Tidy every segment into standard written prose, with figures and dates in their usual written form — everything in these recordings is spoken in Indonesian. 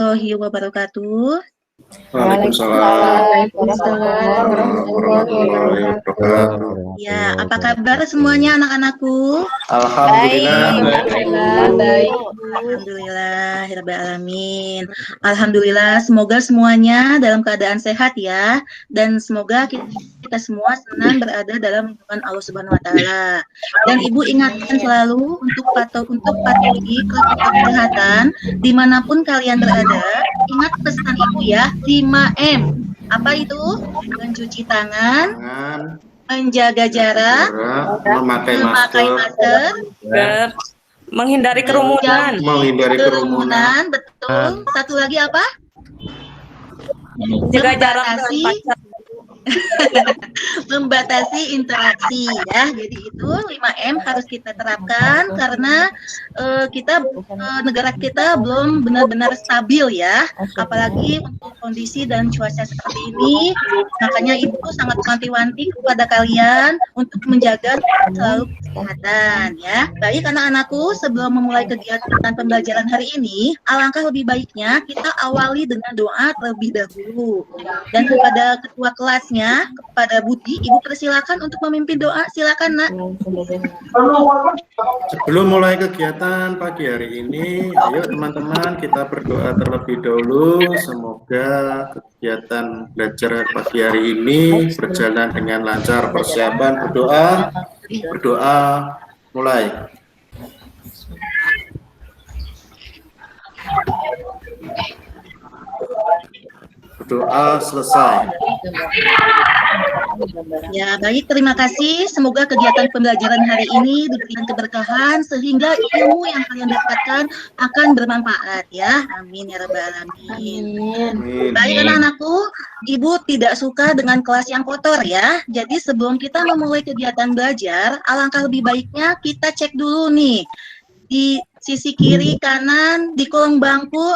warahmatullahi wabarakatuh. Waalaikumsalam warahmatullahi wabarakatuh. Ya, apa kabar semuanya anak-anakku? Alhamdulillah baik. Alhamdulillahirrahmanirrahim. Alhamdulillah, semoga semuanya dalam keadaan sehat ya. Dan semoga kita semua senang berada dalam lindungan Allah Subhanahu wa Ta'ala. Dan Ibu ingatkan selalu untuk patuhi protokol kesehatan dimanapun kalian berada. Ingat pesan Ibu ya, 5M. Apa itu? Mencuci tangan, menjaga jarak, memakai masker, Menghindari kerumunan. Betul. Satu lagi apa? Jaga jarak membatasi interaksi ya. Jadi itu 5M harus kita terapkan karena negara kita belum benar-benar stabil ya. Apalagi untuk kondisi dan cuaca seperti ini. Makanya Ibu sangat wanti-wanti kepada kalian untuk menjaga selalu kesehatan ya. Baik anak-anakku, sebelum memulai kegiatan pembelajaran hari ini, alangkah lebih baiknya kita awali dengan doa terlebih dahulu. Dan kepada ketua kelasnya, kepada Budi, Ibu persilakan untuk memimpin doa. Silakan, Nak. Sebelum mulai kegiatan pagi hari ini, ayo teman-teman kita berdoa terlebih dahulu. Semoga kegiatan belajar pagi hari ini berjalan dengan lancar. Persiapan berdoa mulai. Doa selesai. Ya, baik, terima kasih. Semoga kegiatan pembelajaran hari ini diberikan keberkahan sehingga ilmu yang kalian dapatkan akan bermanfaat ya. Amin ya rabbal alamin. Baik anak-anakku, Ibu tidak suka dengan kelas yang kotor ya. Jadi sebelum kita memulai kegiatan belajar, alangkah lebih baiknya kita cek dulu nih di sisi kiri, kanan, di kolong bangku,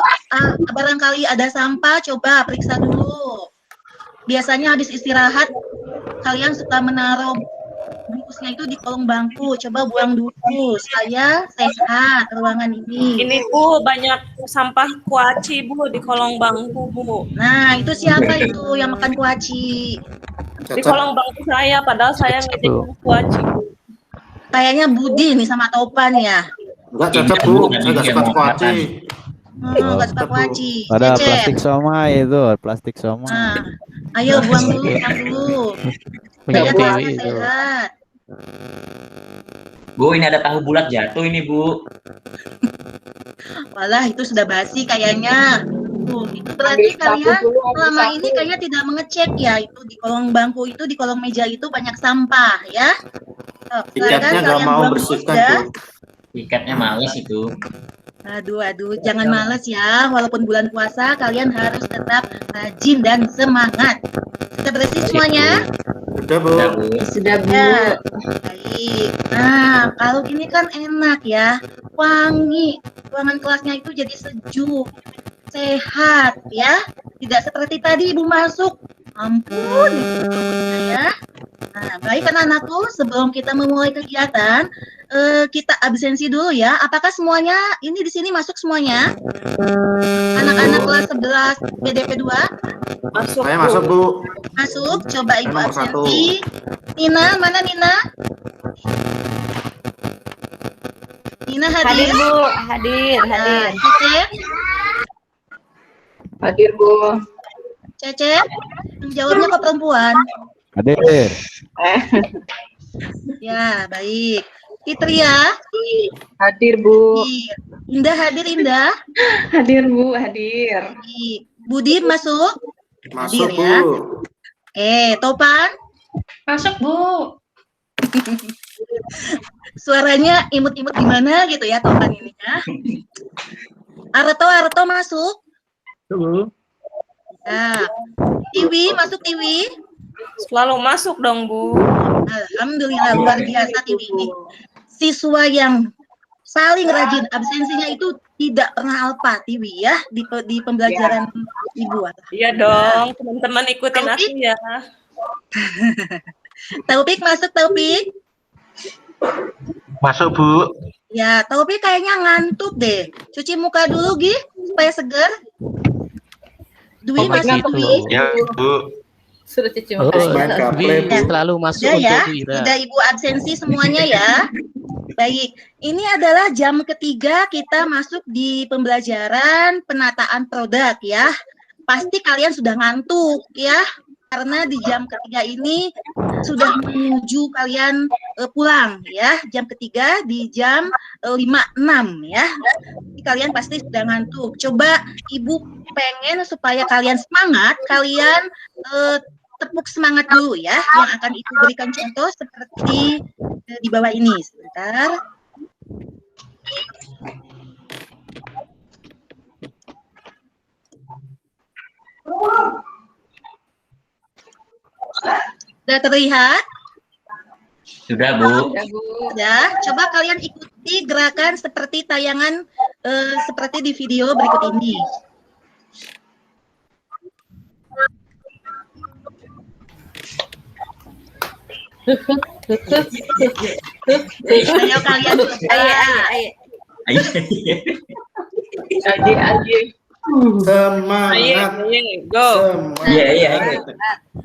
barangkali ada sampah, coba periksa dulu. Biasanya habis istirahat, kalian suka menaruh bungkusnya itu di kolong bangku, coba buang dulu, supaya sehat ruangan ini. Ini Bu, banyak sampah kuaci Bu di kolong bangku Bu. Nah, itu siapa itu yang makan kuaci? Di kolong bangku saya, padahal saya ngejek kuaci Bu. Kayaknya Budi nih sama Topan ya. Enggak cocok Bu, saya nggak suka kuaci. Nggak suka kuaci. Ada Cecep. plastik somai itu, plastik somai. Nah, ayo buang dulu. Punya Biar Dewi kita itu. sehat. Bu, ini ada tahu bulat jatuh ini Bu. Walah, itu sudah basi kayaknya. Itu berarti kalian selama ini kayaknya tidak mengecek ya, itu di kolong bangku itu, di kolong meja itu banyak sampah ya. Tiketnya nggak mau bersihkan Bu. Tiketnya males itu. Aduh, jangan males ya. Walaupun bulan puasa, kalian harus tetap rajin dan semangat. Sudah bersih semuanya? Sudah Bu. Sudah Bu. Ya, baik. Nah, kalau gini kan enak ya. Wangi. Ruangan kelasnya itu jadi sejuk, sehat ya. Tidak seperti tadi Ibu masuk. Ampun, ya. Nah, baik anak-anakku, sebelum kita memulai kegiatan, kita absensi dulu ya. Apakah semuanya ini di sini masuk semuanya? Anak-anak kelas 11 BDP 2? Masuk. Saya masuk Bu. Masuk, coba Ibu Nomor absensi. Nina, mana Nina? Nina hadir? Hadir Bu, hadir. Cecep? Hadir Bu. Cecep? Jawabnya ke perempuan. Hadir. Ya, baik. Fitria? Hadir Bu. Indah hadir, Indah? Hadir Bu, hadir. Budi masuk? Masuk Hadir, ya. Bu. Topan? Masuk Bu. Suaranya imut-imut gimana gitu ya Topan ini ya. Arto masuk? Ya. Tiwi, masuk Tiwi? Selalu masuk dong Bu. Alhamdulillah, luar biasa Tiwi ini. Siswa yang saling rajin, absensinya itu tidak pernah alpa Tiwi ya di pembelajaran Ibu. Iya dong, teman-teman ikutin aku ya. Taufik masuk Taufik? Masuk, Bu. Ya, tapi kayaknya ngantuk deh. Cuci muka dulu, Gi, supaya seger. Dwi, masuk gitu. Dwi. Ya, Bu. Suruh cuci Terus muka. main gaple, Bu. Selalu masuk Udah ya, untuk Wira. udah Ibu absensi semuanya ya. Baik, ini adalah jam ketiga kita masuk di pembelajaran penataan produk ya. Pasti kalian sudah ngantuk ya, karena di jam ketiga ini sudah menuju kalian pulang ya. Jam ketiga di jam 5.06 ya. Jadi kalian pasti sudah ngantuk. Coba Ibu pengen supaya kalian semangat, kalian tepuk semangat dulu ya, yang akan Ibu berikan contoh seperti di bawah ini. Sebentar. Sudah terlihat? Sudah, Bu. Ya, coba kalian ikuti gerakan seperti tayangan seperti di video berikut ini. Ayo kalian coba. Ayo. Semangat. Go. Semangat. Iya, iya.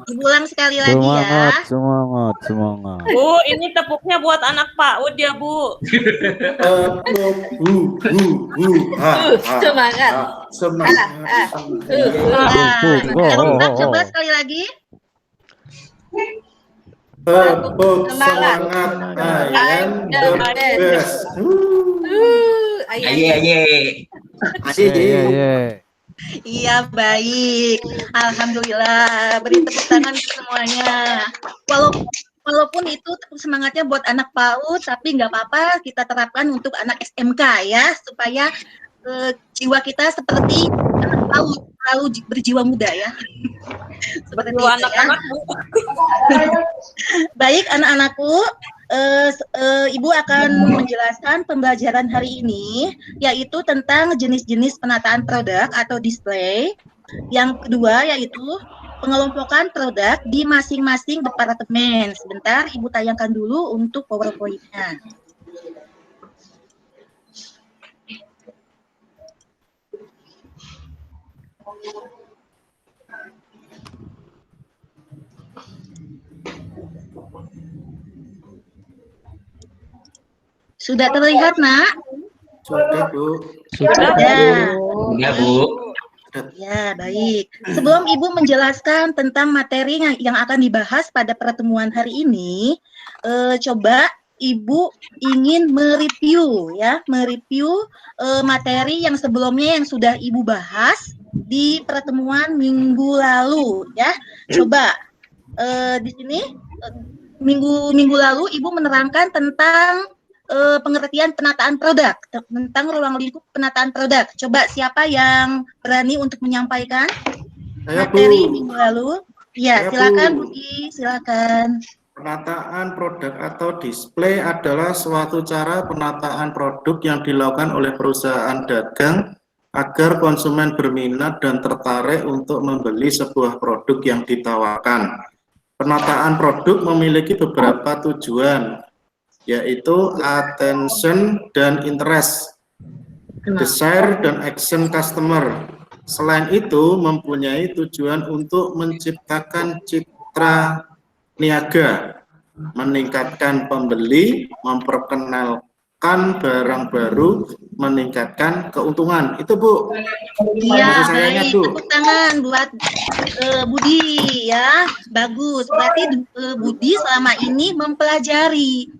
Diulang sekali lagi ya. Semangat. Bu, ini tepuknya buat anak Pak Ud ya, Bu. Semangat. Semangat. Nah, coba sekali lagi. Tepuk semangat. I am the best. Ayo, ayo. Iya, baik. Alhamdulillah. Beri tepuk tangan untuk semuanya. Walaupun itu tepuk semangatnya buat anak PAUD, tapi nggak apa-apa, kita terapkan untuk anak SMK ya, supaya jiwa kita seperti anak PAUD, selalu berjiwa muda ya. Seperti itu ya. Anak-anak, Bu. Baik, anak-anakku, Ibu akan menjelaskan pembelajaran hari ini, yaitu tentang jenis-jenis penataan produk atau display. Yang kedua yaitu pengelompokan produk di masing-masing departemen. Sebentar, Ibu tayangkan dulu untuk PowerPoint-nya. Sudah terlihat, Nak? Sudah, Bu. Sudah. Ya. Sudah, Bu. Ya, baik. Sebelum Ibu menjelaskan tentang materi yang akan dibahas pada pertemuan hari ini, coba Ibu ingin mereview materi yang sebelumnya yang sudah Ibu bahas di pertemuan minggu lalu, ya. Coba di sini minggu lalu Ibu menerangkan tentang pengertian penataan produk, tentang ruang lingkup penataan produk. Coba siapa yang berani untuk menyampaikan materi minggu lalu? Ya, silakan Budi, silakan. Penataan produk atau display adalah suatu cara penataan produk yang dilakukan oleh perusahaan dagang agar konsumen berminat dan tertarik untuk membeli sebuah produk yang ditawarkan. Penataan produk memiliki beberapa tujuan, yaitu attention dan interest, desire dan action customer. Selain itu, mempunyai tujuan untuk menciptakan citra niaga, meningkatkan pembeli, memperkenalkan barang baru, meningkatkan keuntungan. Itu, Bu. Iya, Sayangnya, baik. Bu. Tepuk tangan buat Budi ya. Bagus. Berarti Budi selama ini mempelajari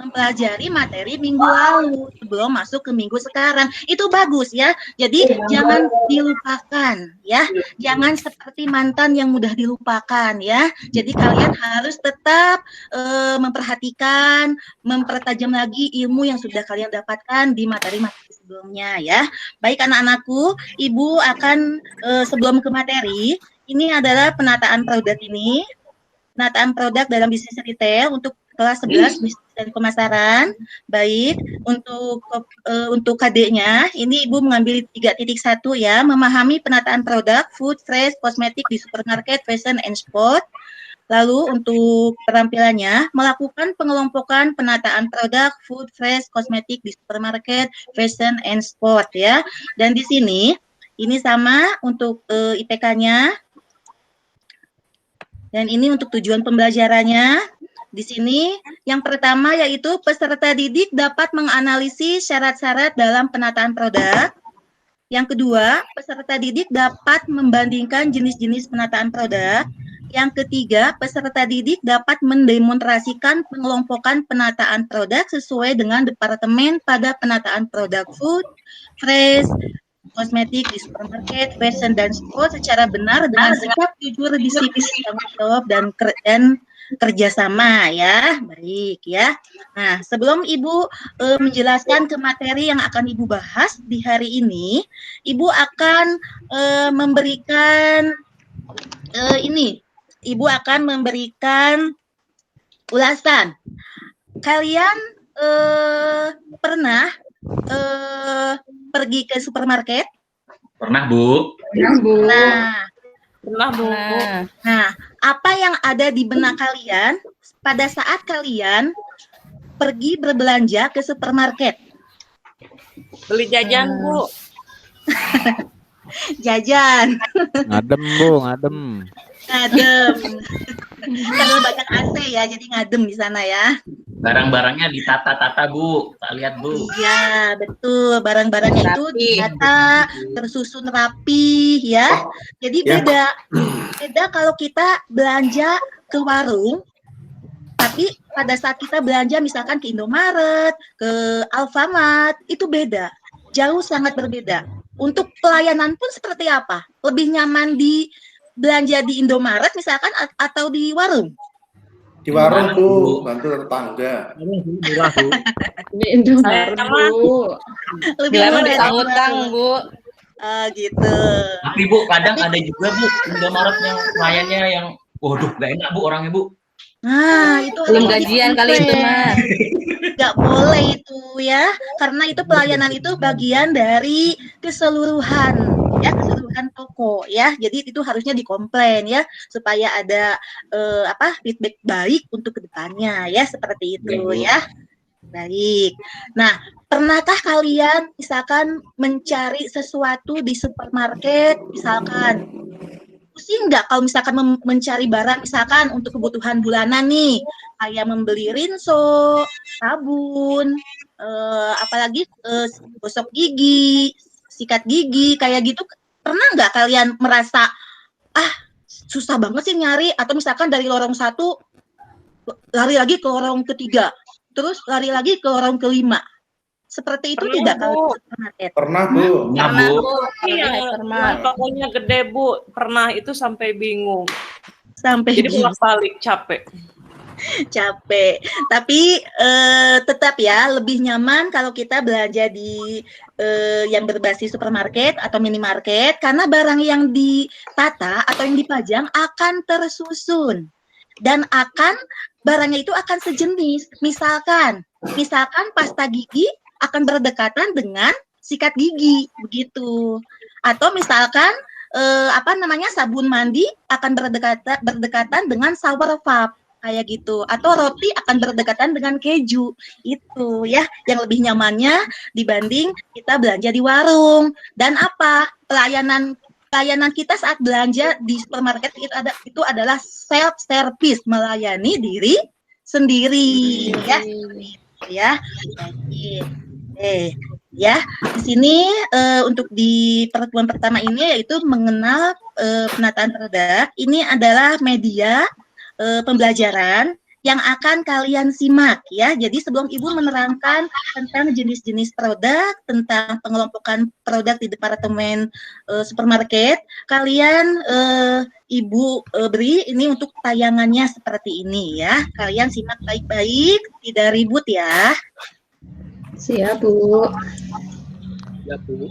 materi minggu lalu sebelum masuk ke minggu sekarang. Itu bagus ya. Jadi jangan dilupakan ya. Jangan seperti mantan yang mudah dilupakan ya. Jadi kalian harus tetap memperhatikan, mempertajam lagi ilmu yang sudah kalian dapatkan di materi-materi sebelumnya ya. Baik anak-anakku, Ibu akan sebelum ke materi, ini adalah penataan produk ini. Penataan produk dalam bisnis retail untuk kelas 11 bisnis dan pemasaran. Baik, untuk KD-nya, ini Ibu mengambil 3.1 ya, memahami penataan produk, food, fresh, kosmetik di supermarket, fashion and sport. Lalu untuk keterampilannya, melakukan pengelompokan penataan produk food, fresh, kosmetik di supermarket, fashion, and sport ya. Dan di sini, ini sama untuk IPK-nya. Dan ini untuk tujuan pembelajarannya. Di sini, yang pertama yaitu peserta didik dapat menganalisis syarat-syarat dalam penataan produk. Yang kedua, peserta didik dapat membandingkan jenis-jenis penataan produk. Yang ketiga, peserta didik dapat mendemonstrasikan pengelompokan penataan produk sesuai dengan departemen pada penataan produk food, fresh, kosmetik di supermarket, fashion, dan sport secara benar dengan sikap jujur, disiplin, tanggung jawab, dan kerjasama ya. Baik ya. Nah, sebelum Ibu menjelaskan ke materi yang akan Ibu bahas di hari ini, Ibu akan memberikan Ibu akan memberikan ulasan. Kalian pernah pergi ke supermarket? Pernah, Bu. Pernah, Bu. Nah, apa yang ada di benak kalian pada saat kalian pergi berbelanja ke supermarket? Beli jajan, Bu. Jajan. Ngadem, Bu, ngadem. Ngadem. Karena banyak AC ya, jadi ngadem di sana ya. Barang-barangnya ditata-tata, Bu. Tak lihat, Bu. Iya, betul. Barang-barangnya itu ditata, tersusun rapi ya. Jadi beda kalau kita belanja ke warung, tapi pada saat kita belanja misalkan ke Indomaret, ke Alfamart, itu beda. Jauh sangat berbeda. Untuk pelayanan pun seperti apa? Lebih nyaman di belanja di Indomaret misalkan atau di warung? Di warung, Bu, bantu tetangga. Murah, Bu. Di Indomaret, Sama. Bu. Lebih Bilang murah di utang, warung. Bu. Gitu. Tapi, Bu, kadang ada juga, Bu, Indomaret yang pelayannya yang, waduh, gak enak, Bu, orangnya, Bu. Nah, itu Belum harus gajian kali itu, dikomplain. Mas. Nggak boleh itu ya, karena itu pelayanan itu bagian dari keseluruhan toko ya. Jadi itu harusnya dikomplain ya, supaya ada feedback baik untuk kedepannya ya, seperti itu ya. Baik. Nah, pernahkah kalian misalkan mencari sesuatu di supermarket, misalkan pusing nggak kalau misalkan mencari barang misalkan untuk kebutuhan bulanan nih, kayak membeli rinso, sabun, apalagi gosok gigi, sikat gigi, kayak gitu. Pernah nggak kalian merasa susah banget sih nyari, atau misalkan dari lorong 1 lari lagi ke lorong ketiga, terus lari lagi ke lorong kelima? Seperti itu Pernah, tidak Bu. kalau di supermarket? Pernah, Bu. Pernah, Bu. Iya, yang tokonya gede, Bu. Pernah itu sampai bingung. Sampai Jadi bolak-balik, capek. capek. Tapi tetap ya lebih nyaman kalau kita belanja di yang berbasis supermarket atau minimarket, karena barang yang ditata atau yang dipajang akan tersusun dan barangnya itu akan sejenis. Misalkan pasta gigi akan berdekatan dengan sikat gigi begitu. Atau misalkan sabun mandi akan berdekatan dengan shower cap kayak gitu, atau roti akan berdekatan dengan keju. Itu ya yang lebih nyamannya dibanding kita belanja di warung. Dan pelayanan kita saat belanja di supermarket itu adalah self service, melayani diri sendiri ya. Ya. Ya, di sini untuk di pertemuan pertama ini yaitu mengenal penataan produk. Ini adalah media pembelajaran yang akan kalian simak ya. Jadi sebelum Ibu menerangkan tentang jenis-jenis produk, tentang pengelompokan produk di departemen supermarket, kalian Ibu beri ini untuk tayangannya seperti ini ya. Kalian simak baik-baik, tidak ribut ya. Siap, Bu. Ya, Bu.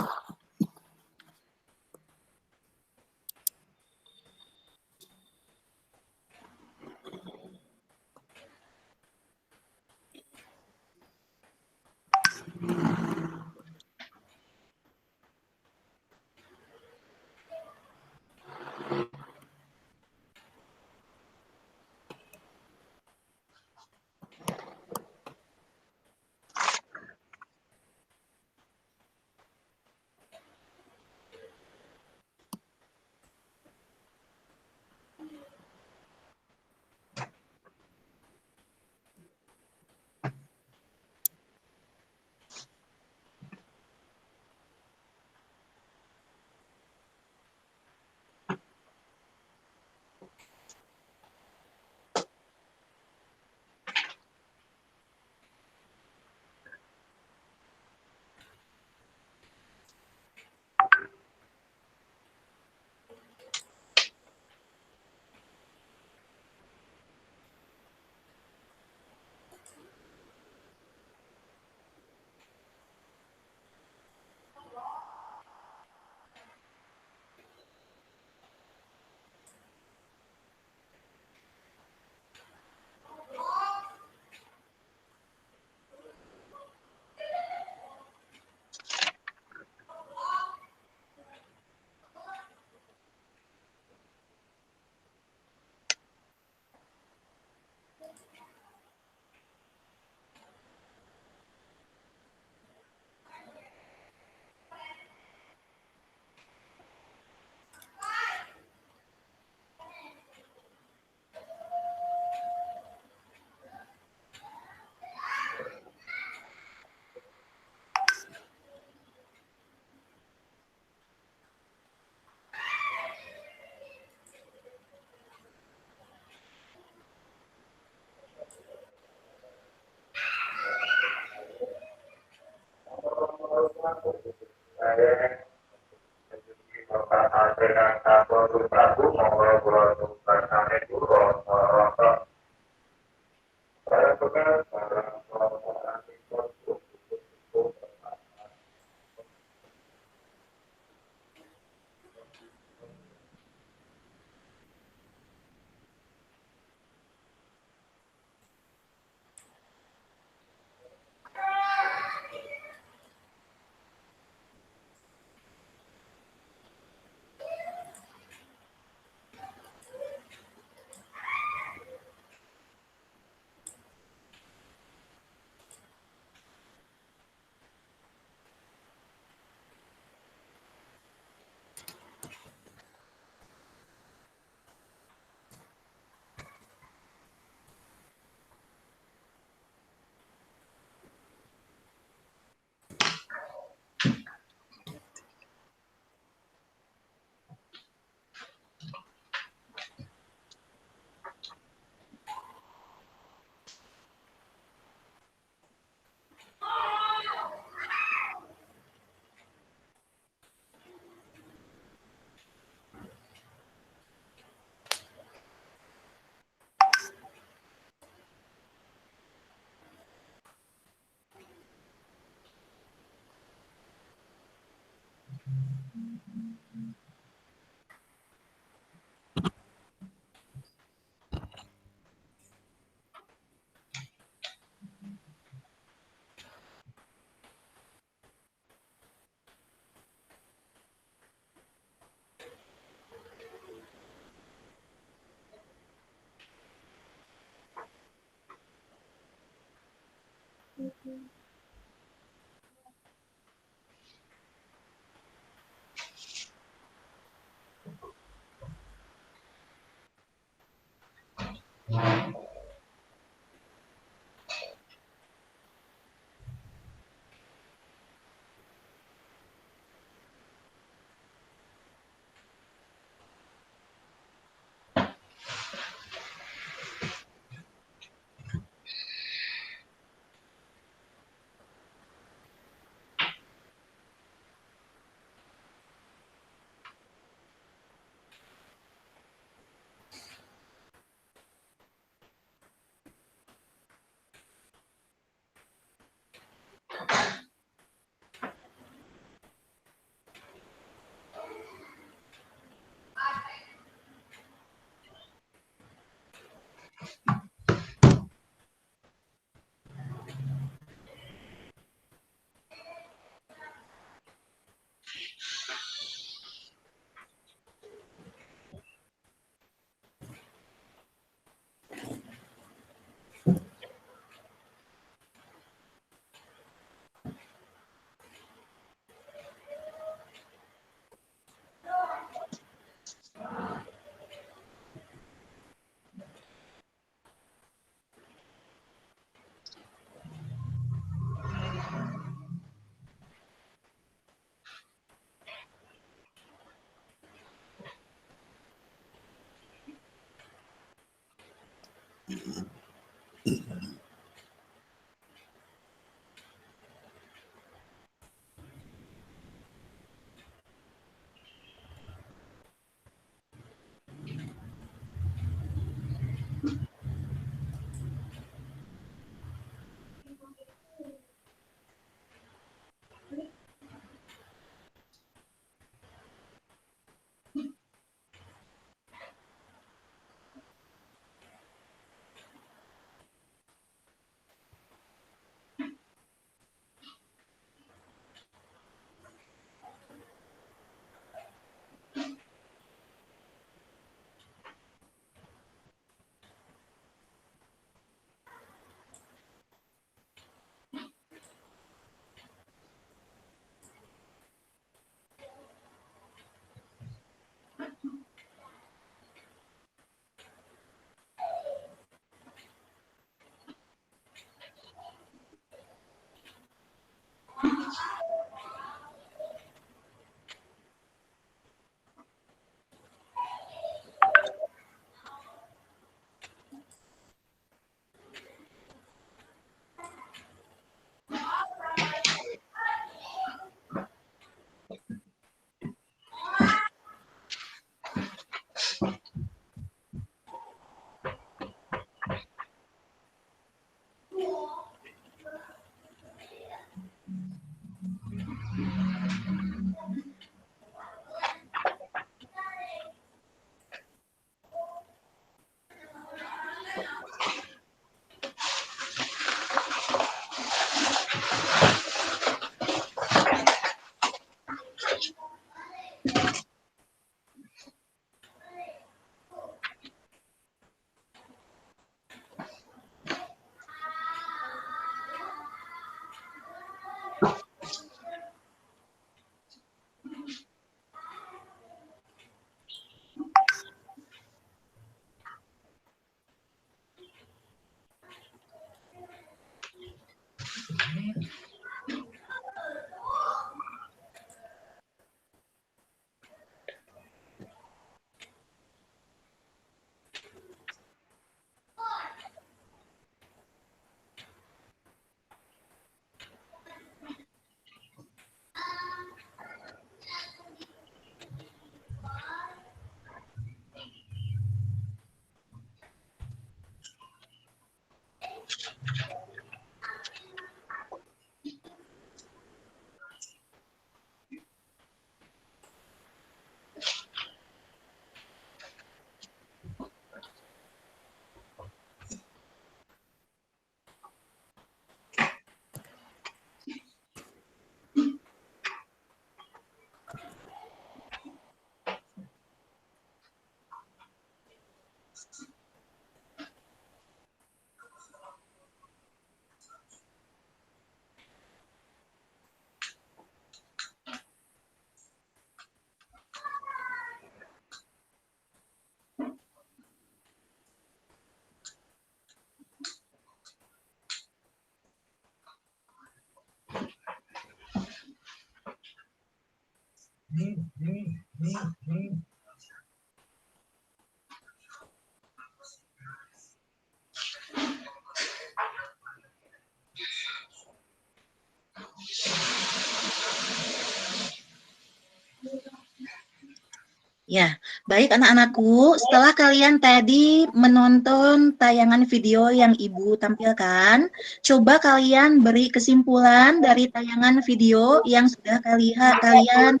Ya, baik anak-anakku, setelah kalian tadi menonton tayangan video yang Ibu tampilkan, coba kalian beri kesimpulan dari tayangan video yang sudah kalian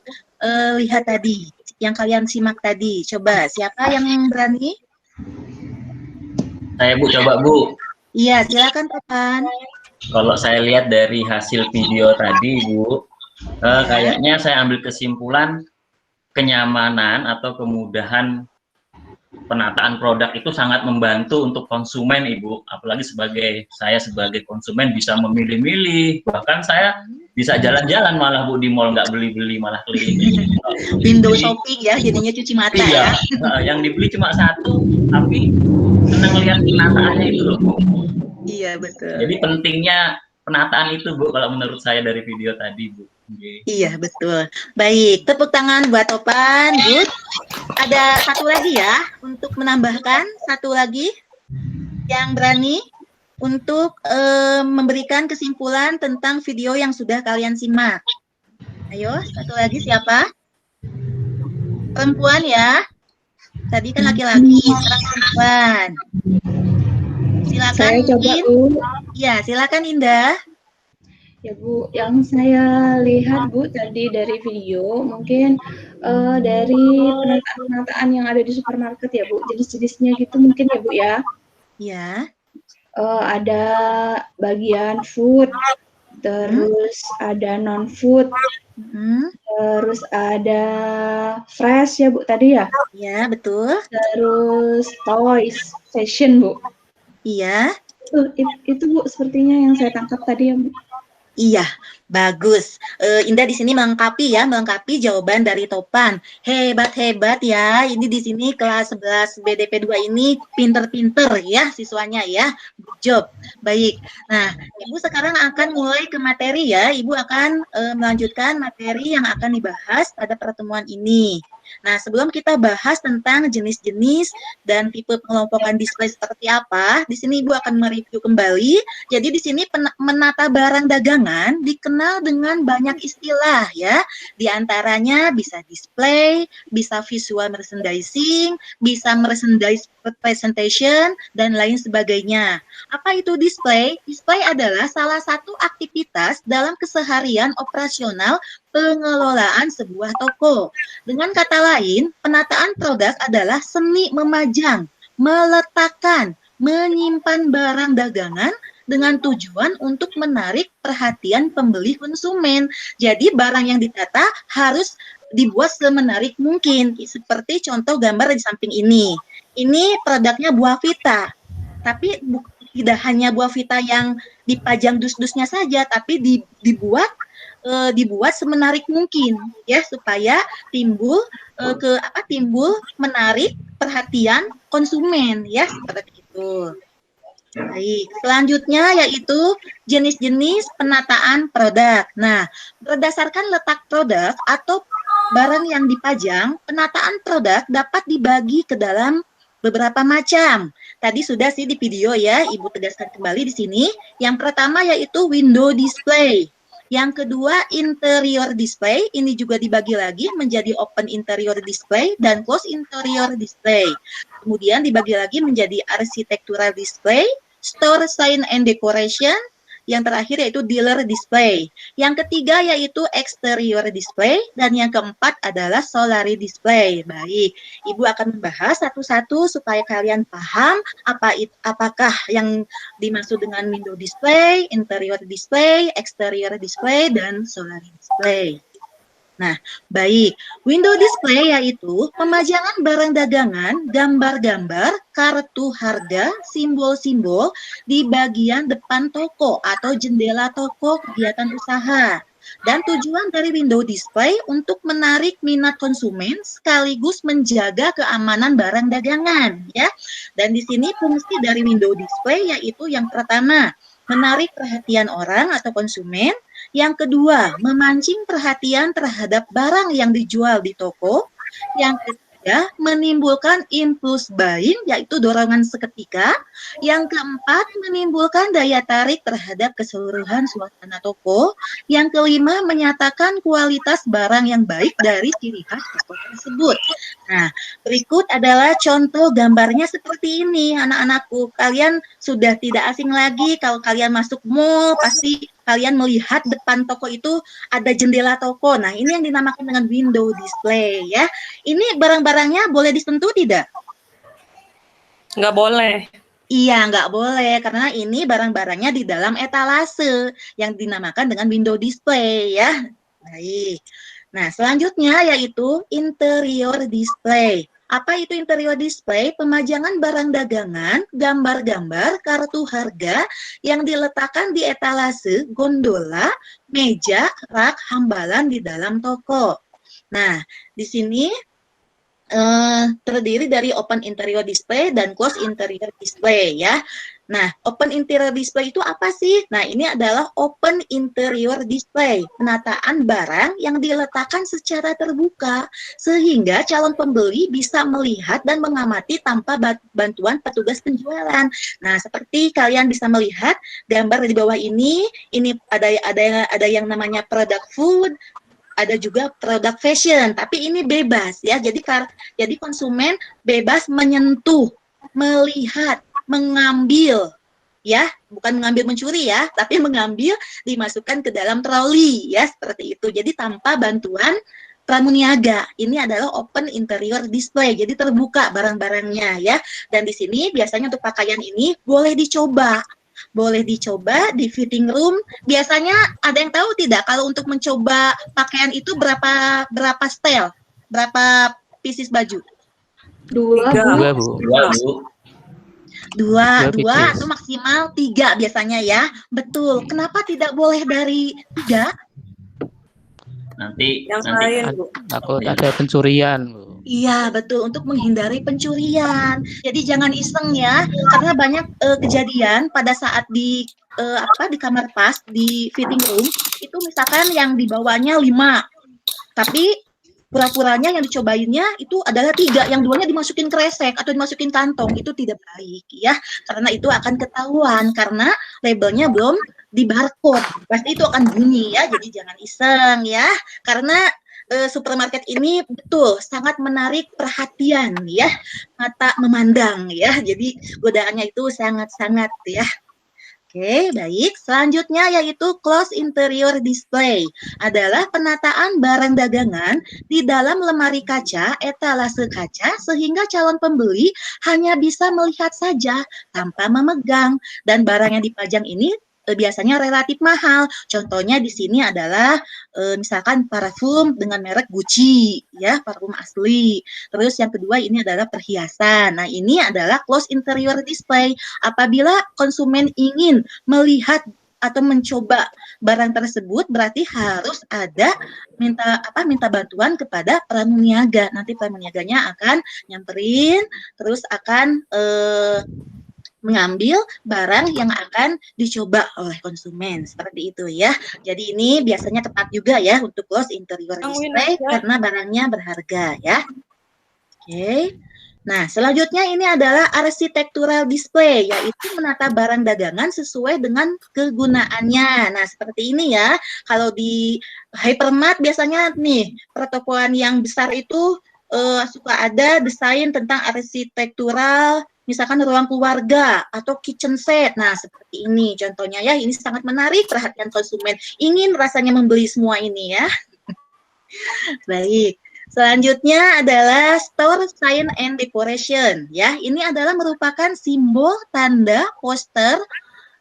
lihat tadi, yang kalian simak tadi. Coba, siapa yang berani? Saya Bu, coba Bu. Iya, silakan Topan. Kalau saya lihat dari hasil video tadi Bu, kayaknya saya ambil kesimpulan kenyamanan atau kemudahan penataan produk itu sangat membantu untuk konsumen Ibu, apalagi saya sebagai konsumen bisa memilih-milih, bahkan saya bisa jalan-jalan malah Bu di mall, nggak beli-beli malah keliling. Window shopping ya, jadinya cuci mata iya, ya. yang dibeli cuma satu, tapi senang lihat penataannya itu loh Bu. Iya betul. Jadi pentingnya penataan itu Bu, kalau menurut saya dari video tadi Bu. Iya betul. Baik, tepuk tangan buat Topan. Good. Ada satu lagi ya untuk menambahkan satu lagi. Yang berani untuk memberikan kesimpulan tentang video yang sudah kalian simak. Ayo, satu lagi siapa? Perempuan ya. Tadi kan laki-laki, sekarang perempuan. Silakan Saya coba, mungkin. Bu. Ya, silakan Indah. Ya Bu, yang saya lihat Bu tadi dari video mungkin dari penataan-penataan yang ada di supermarket ya Bu, jenis-jenisnya gitu mungkin ya Bu ya. Ya. Ada bagian food, terus ada non food, terus ada fresh ya Bu tadi ya. Ya, betul. Terus toys, fashion Bu. Iya. Itu Bu sepertinya yang saya tangkap tadi ya Bu. Iya, bagus. Indah di sini melengkapi jawaban dari Topan. Hebat ya. Ini di sini kelas 11 BDP 2 ini pinter-pinter ya siswanya ya. Good job. Baik. Nah, Ibu sekarang akan mulai ke materi ya. Ibu akan melanjutkan materi yang akan dibahas pada pertemuan ini. Nah, sebelum kita bahas tentang jenis-jenis dan tipe pengelompokan display seperti apa, di sini Ibu akan mereview kembali. Jadi di sini menata barang dagangan dikenal dengan banyak istilah ya. Di antaranya bisa display, bisa visual merchandising, bisa merchandise presentation, dan lain sebagainya. Apa itu display? Display adalah salah satu aktivitas dalam keseharian operasional pengelolaan sebuah toko. Dengan kata lain, penataan produk adalah seni memajang, meletakkan, menyimpan barang dagangan dengan tujuan untuk menarik perhatian pembeli konsumen. Jadi barang yang ditata harus dibuat semenarik mungkin. Seperti contoh gambar di samping ini. Ini produknya buah vita. Tapi tidak hanya buah vita yang dipajang dus-dusnya saja, tapi dibuat semenarik mungkin ya supaya timbul menarik perhatian konsumen ya seperti itu. Baik, selanjutnya yaitu jenis-jenis penataan produk. Nah, berdasarkan letak produk atau barang yang dipajang, penataan produk dapat dibagi ke dalam beberapa macam. Tadi sudah sih di video ya, Ibu tegaskan kembali di sini. Yang pertama yaitu window display. Yang kedua, interior display. Ini juga dibagi lagi menjadi open interior display dan close interior display. Kemudian dibagi lagi menjadi architectural display, store sign and decoration. Yang terakhir yaitu dealer display. Yang ketiga yaitu exterior display. Dan yang keempat adalah solari display. Baik, Ibu akan membahas satu-satu supaya kalian paham apakah yang dimaksud dengan window display, interior display, exterior display, dan solari display. Nah, baik. Window display yaitu pemajangan barang dagangan, gambar-gambar, kartu harga, simbol-simbol di bagian depan toko atau jendela toko kegiatan usaha. Dan tujuan dari window display untuk menarik minat konsumen sekaligus menjaga keamanan barang dagangan, ya. Dan di sini fungsi dari window display yaitu yang pertama, menarik perhatian orang atau konsumen. Yang kedua, memancing perhatian terhadap barang yang dijual di toko. Yang ketiga, menimbulkan impulse buying, yaitu dorongan seketika. Yang keempat, menimbulkan daya tarik terhadap keseluruhan suasana toko. Yang kelima, menyatakan kualitas barang yang baik dari ciri khas toko tersebut. Nah, berikut adalah contoh gambarnya seperti ini, anak-anakku. Kalian sudah tidak asing lagi kalau kalian masuk mall, pasti kalian melihat depan toko itu ada jendela toko. Nah, ini yang dinamakan dengan window display ya. Ini barang-barangnya boleh disentuh tidak? Nggak boleh. Iya, nggak boleh karena ini barang-barangnya di dalam etalase yang dinamakan dengan window display ya. Baik. Nah, selanjutnya yaitu interior display. Apa itu interior display? Pemajangan barang dagangan, gambar-gambar, kartu harga yang diletakkan di etalase, gondola, meja, rak, hambalan di dalam toko. Nah, di sini terdiri dari open interior display dan close interior display ya. Nah, open interior display itu apa sih? Nah, ini adalah open interior display, penataan barang yang diletakkan secara terbuka, sehingga calon pembeli bisa melihat dan mengamati tanpa bantuan petugas penjualan. Nah, seperti kalian bisa melihat gambar di bawah ini ada yang namanya product food, ada juga produk fashion, tapi ini bebas ya. Jadi konsumen bebas menyentuh, melihat, mengambil, ya, bukan mengambil mencuri ya, tapi mengambil dimasukkan ke dalam troli ya, seperti itu. Jadi tanpa bantuan pramuniaga. Ini adalah open interior display, jadi terbuka barang-barangnya ya. Dan di sini biasanya untuk pakaian ini boleh dicoba di fitting room. Biasanya ada yang tahu tidak kalau untuk mencoba pakaian itu berapa style, berapa pieces baju? Dua, Tiga. Bu. Dua, Bu. Dua pieces. atau maksimal 3 biasanya ya. Betul. Kenapa tidak boleh dari 3? Nanti Yang lain, Bu. Takut ada pencurian, Bu. Iya, betul, untuk menghindari pencurian. Jadi jangan iseng ya, karena banyak kejadian pada saat di kamar pas, di fitting room, itu misalkan yang dibawanya 5, tapi pura-puranya yang dicobainnya itu adalah 3, yang 2-nya dimasukin kresek atau dimasukin kantong. Itu tidak baik ya, karena itu akan ketahuan, karena labelnya belum di barcode, pasti itu akan bunyi ya. Jadi jangan iseng ya, karena supermarket ini betul sangat menarik perhatian ya, mata memandang ya. Jadi godaannya itu sangat-sangat ya. Oke, baik. Selanjutnya yaitu close interior display. Adalah penataan barang dagangan di dalam lemari kaca, etalase kaca, sehingga calon pembeli hanya bisa melihat saja tanpa memegang. Dan barang yang dipajang ini biasanya relatif mahal. Contohnya di sini adalah misalkan parfum dengan merek Gucci, ya, parfum asli. Terus yang kedua ini adalah perhiasan. Nah, ini adalah close interior display. Apabila konsumen ingin melihat atau mencoba barang tersebut, berarti harus ada minta bantuan kepada pramuniaga. Nanti pramuniaganya akan nyamperin, terus akan mengambil barang yang akan dicoba oleh konsumen, seperti itu ya. Jadi ini biasanya tepat juga ya untuk close interior display karena barangnya berharga ya. Oke. Nah, selanjutnya ini adalah architectural display, yaitu menata barang dagangan sesuai dengan kegunaannya. Nah, seperti ini ya. Kalau di hypermart biasanya nih, pertokoan yang besar itu suka ada desain tentang arsitektural, misalkan ruang keluarga atau kitchen set. Nah, seperti ini contohnya ya. Ini sangat menarik perhatian konsumen. Ingin rasanya membeli semua ini ya. Baik. Selanjutnya adalah store sign and decoration ya. Ini adalah merupakan simbol, tanda, poster,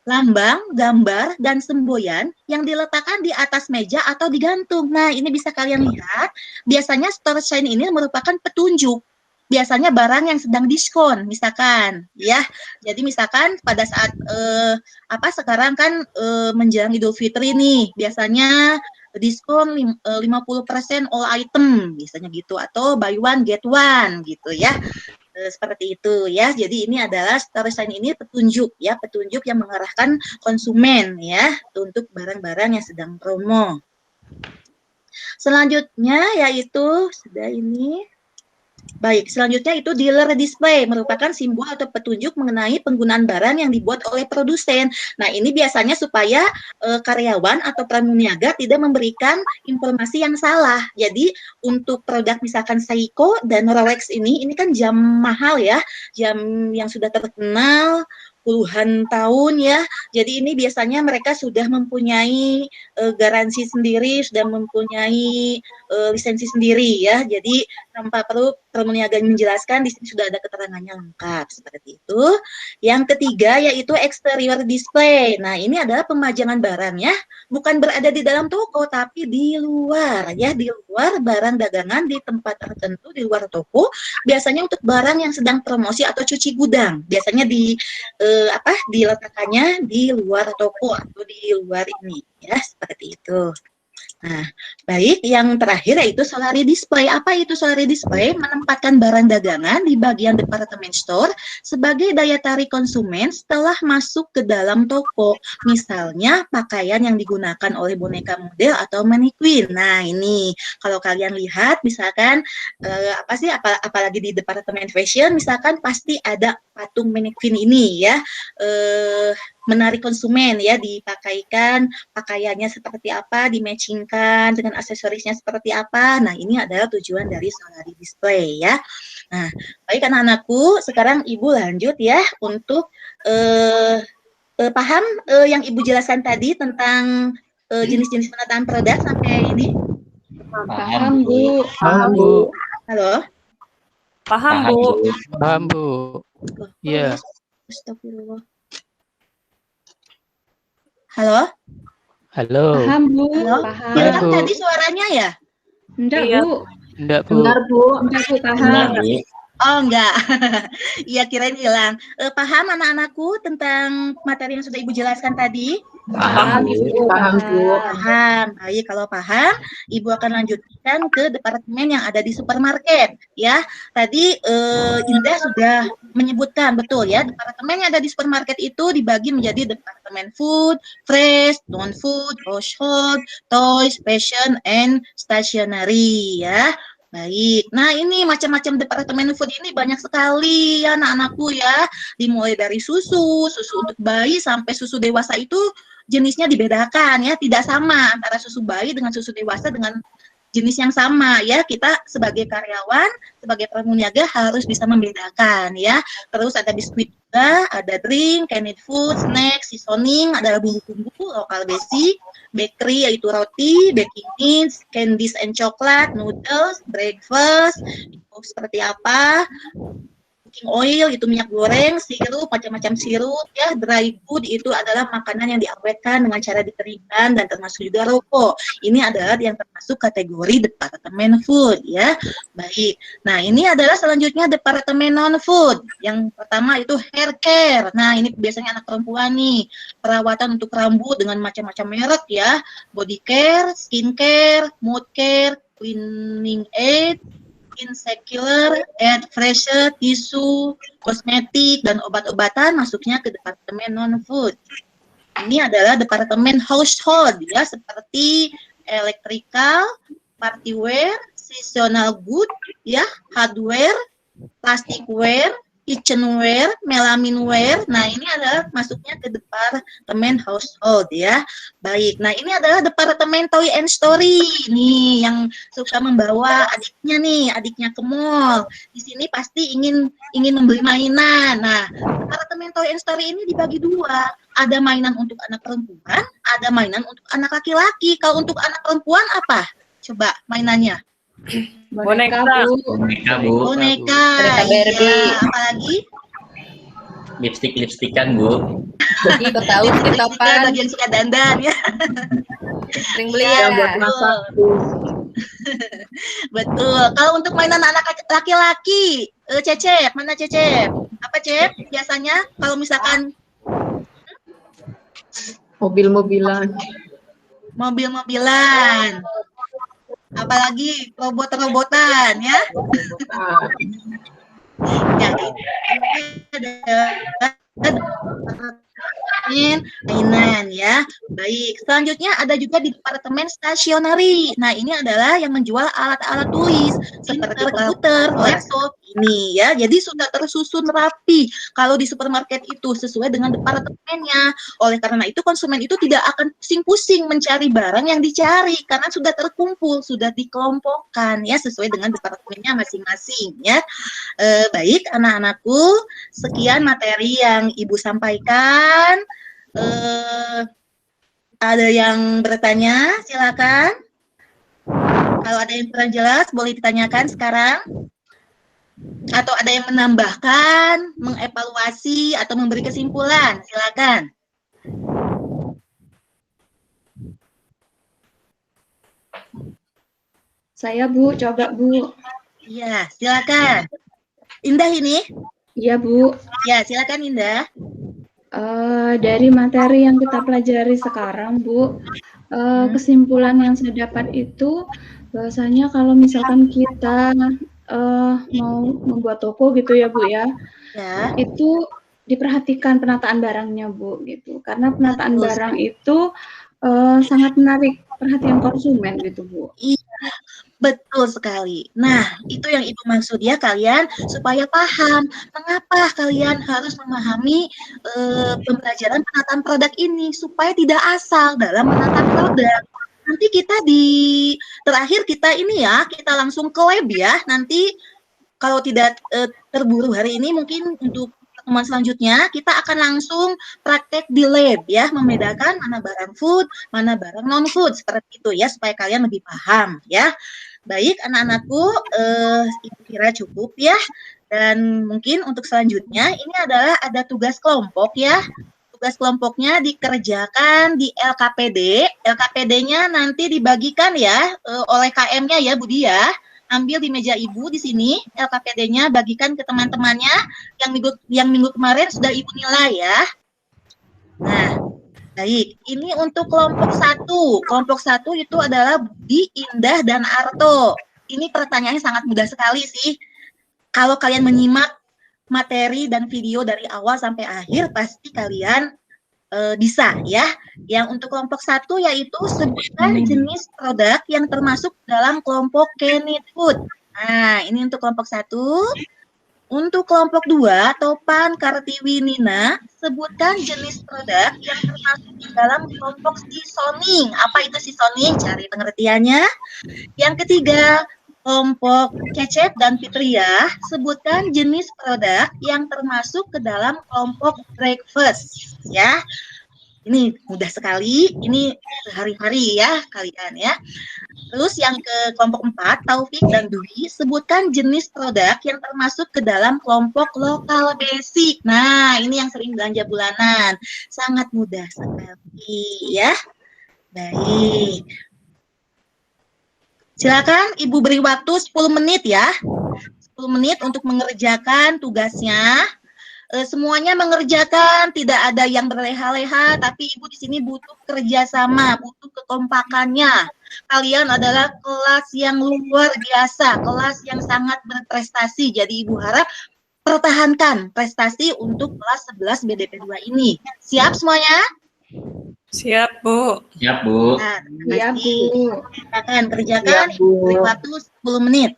lambang, gambar, dan semboyan yang diletakkan di atas meja atau digantung. Nah, ini bisa kalian lihat. Biasanya store sign ini merupakan petunjuk. Biasanya barang yang sedang diskon, misalkan, ya. Jadi misalkan pada saat sekarang kan menjelang Idul Fitri nih, biasanya diskon 50% all item, biasanya gitu, atau buy one get one gitu ya. Seperti itu ya. Jadi ini adalah store sign ini petunjuk ya, petunjuk yang mengarahkan konsumen ya untuk barang-barang yang sedang promo. Selanjutnya yaitu sudah ini. Baik, selanjutnya itu dealer display, merupakan simbol atau petunjuk mengenai penggunaan barang yang dibuat oleh produsen. Nah, ini biasanya supaya karyawan atau pramuniaga tidak memberikan informasi yang salah. Jadi, untuk produk misalkan Seiko dan Rolex ini kan jam mahal ya, jam yang sudah terkenal puluhan tahun ya. Jadi ini biasanya mereka sudah mempunyai garansi sendiri, sudah mempunyai lisensi sendiri ya. Jadi tanpa perlu pramuniaga menjelaskan, di sini sudah ada keterangannya lengkap seperti itu. Yang ketiga yaitu exterior display. Nah, ini adalah pemajangan barang ya, bukan berada di dalam toko tapi di luar ya, di luar barang dagangan di tempat tertentu di luar toko. Biasanya untuk barang yang sedang promosi atau cuci gudang. Biasanya diletakkannya di luar toko atau di luar ini ya, seperti itu. Nah, baik, yang terakhir yaitu Solari Display. Apa itu Solari Display? Menempatkan barang dagangan di bagian department store sebagai daya tarik konsumen setelah masuk ke dalam toko. Misalnya pakaian yang digunakan oleh boneka model atau mannequin. Nah, ini kalau kalian lihat misalkan apalagi di departemen fashion misalkan pasti ada patung mannequin ini ya. Menarik konsumen ya, dipakaikan pakaiannya seperti apa, dimatchingkan dengan aksesorisnya seperti apa. Nah, ini adalah tujuan dari Solari Display ya. Nah, baik anak-anakku, sekarang Ibu lanjut ya untuk paham yang Ibu jelaskan tadi tentang jenis-jenis penataan produk sampai ini? Paham, Bu. Paham, Bu. Halo? Paham, Bu. Paham, Bu. Iya. Astagfirullah. Halo? Halo. Paham, Bu. Halo? Paham. Hilang Bu. tadi suaranya ya? Enggak, Iya. Bu. Enggak, Bu. Enggak, Bu, paham. Bu. Oh, enggak. Iya, kirain hilang. Paham anak-anakku tentang materi yang sudah Ibu jelaskan tadi? Paham, Bu. Paham, Bu. Paham. Baik, kalau paham, Ibu akan lanjutkan ke departemen yang ada di supermarket. Ya, tadi Indah sudah menyebutkan betul ya, departemen yang ada di supermarket itu dibagi menjadi departemen food, fresh, non-food, household, toys, fashion, and stationery ya. Baik, nah ini macam-macam departemen food ini banyak sekali ya anak-anakku ya. Dimulai dari susu untuk bayi sampai susu dewasa itu jenisnya dibedakan ya, tidak sama antara susu bayi dengan susu dewasa dengan jenis yang sama ya. Kita sebagai karyawan, sebagai pramuniaga harus bisa membedakan ya. Terus ada biskuit juga, ada drink, canned food, snack, seasoning, ada bumbu-bumbu, lokal basic, bakery yaitu roti, baking needs, candies and coklat, noodles, breakfast, itu seperti apa, cooking oil itu minyak goreng, sirup, macam-macam sirup ya, dry food itu adalah makanan yang diawetkan dengan cara dikeringkan dan termasuk juga rokok. Ini adalah yang termasuk kategori departemen food ya. Baik. Nah, ini adalah selanjutnya departemen non food. Yang pertama itu hair care. Nah, ini biasanya anak perempuan nih, perawatan untuk rambut dengan macam-macam merek ya. Body care, skin care, mood care, cleaning aid, insecure, air fresher, tisu, kosmetik, dan obat-obatan masuknya ke departemen non-food. Ini adalah departemen household ya, seperti electrical, partyware, seasonal good, ya, hardware, plasticware, kitchenware, melaminware. Nah, ini adalah masuknya ke departemen household ya. Baik. Nah, ini adalah departemen toy and story. Nih yang suka membawa adiknya ke mall. Di sini pasti ingin membeli mainan. Nah, departemen toy and story ini dibagi dua. Ada mainan untuk anak perempuan, ada mainan untuk anak laki-laki. Kalau untuk anak perempuan apa? Coba mainannya. Boneka. Boneka, Bu. Boneka. Barbie. Iya, apalagi? Lipstik-lipstikan, Bu. Ikut tahu Lipstick topan. bagian suka dandan ya. Sering beli Iya, ya. buat masak. Betul. Kalau untuk mainan anak laki-laki, Cecep, mana Cecep? Apa Cep? Biasanya kalau misalkan Mobil-mobilan. mobil-mobilan, apalagi robot-robotan ya. Ya, ini ada mainan ya. Baik, selanjutnya ada juga di departemen stationery. Nah, ini adalah yang menjual alat-alat tulis seperti komputer, laptop ini ya. Jadi sudah tersusun rapi kalau di supermarket itu sesuai dengan departemennya. Oleh karena itu konsumen itu tidak akan pusing-pusing mencari barang yang dicari karena sudah terkumpul, sudah dikelompokkan ya sesuai dengan departemennya masing-masing ya. Baik, anak-anakku, sekian materi yang Ibu sampaikan. Ada yang bertanya, silakan. Kalau ada yang kurang jelas, boleh ditanyakan sekarang. Atau ada yang menambahkan, mengevaluasi, atau memberi kesimpulan, silakan. Saya, Bu, coba, Bu. Iya, silakan. Indah ini? Iya, Bu. Ya, silakan Indah. Dari materi yang kita pelajari sekarang, Bu, kesimpulan yang saya dapat itu bahwasanya kalau misalkan kita mau membuat toko gitu ya Bu ya, Ya, itu diperhatikan penataan barangnya Bu gitu. Karena penataan betul barang itu sangat menarik perhatian konsumen gitu Bu. Iya, betul sekali. Nah, itu yang Ibu maksud ya kalian supaya paham mengapa kalian harus memahami pembelajaran penataan produk ini supaya tidak asal dalam menata produk. Nanti kita terakhir kita ini ya, kita langsung ke lab ya. Nanti kalau tidak terburu hari ini mungkin untuk pertemuan selanjutnya kita akan langsung praktek di lab ya, membedakan mana barang food, mana barang non food seperti itu ya supaya kalian lebih paham ya. Baik anak-anakku, Ibu kira cukup ya. Dan mungkin untuk selanjutnya ini adalah ada tugas kelompok ya. Tugas kelompoknya dikerjakan di LKPD. LKPD-nya nanti dibagikan ya oleh KM-nya ya Budi ya. Ambil di meja Ibu di sini, LKPD-nya bagikan ke teman-temannya yang minggu kemarin sudah Ibu nilai ya. Nah, baik. Ini untuk kelompok 1. Kelompok 1 itu adalah Budi, Indah, dan Arto. Ini pertanyaannya sangat mudah sekali sih. Kalau kalian menyimak materi dan video dari awal sampai akhir, pasti kalian bisa ya. Yang untuk kelompok 1 yaitu sebutkan jenis produk yang termasuk dalam kelompok Kenit Food. Nah, ini untuk kelompok 1. Untuk kelompok 2, Topan, Kartiwi, Nina, sebutkan jenis produk yang termasuk dalam kelompok seasoning. Apa itu seasoning? Cari pengertiannya. Yang ketiga, kelompok Cecep dan Fitria, sebutkan jenis produk yang termasuk ke dalam kelompok breakfast. Ya, ini mudah sekali. Ini sehari-hari ya kalian ya. Terus yang ke kelompok 4, Taufik dan Dwi, sebutkan jenis produk yang termasuk ke dalam kelompok lokal basic. Nah, ini yang sering belanja bulanan. Sangat mudah sekali ya. Baik. Silakan Ibu beri waktu 10 menit ya. 10 menit untuk mengerjakan tugasnya. Semuanya mengerjakan, tidak ada yang berleha-leha, tapi Ibu di sini butuh kerjasama, butuh kekompakannya. Kalian adalah kelas yang luar biasa, kelas yang sangat berprestasi. Jadi Ibu harap pertahankan prestasi untuk kelas 11 BDP 2 ini. Siap semuanya? Siap, Bu. Siap, Bu. Nah, Iya Bu. kerjakan, Siap, Bu. beri waktu 10 menit.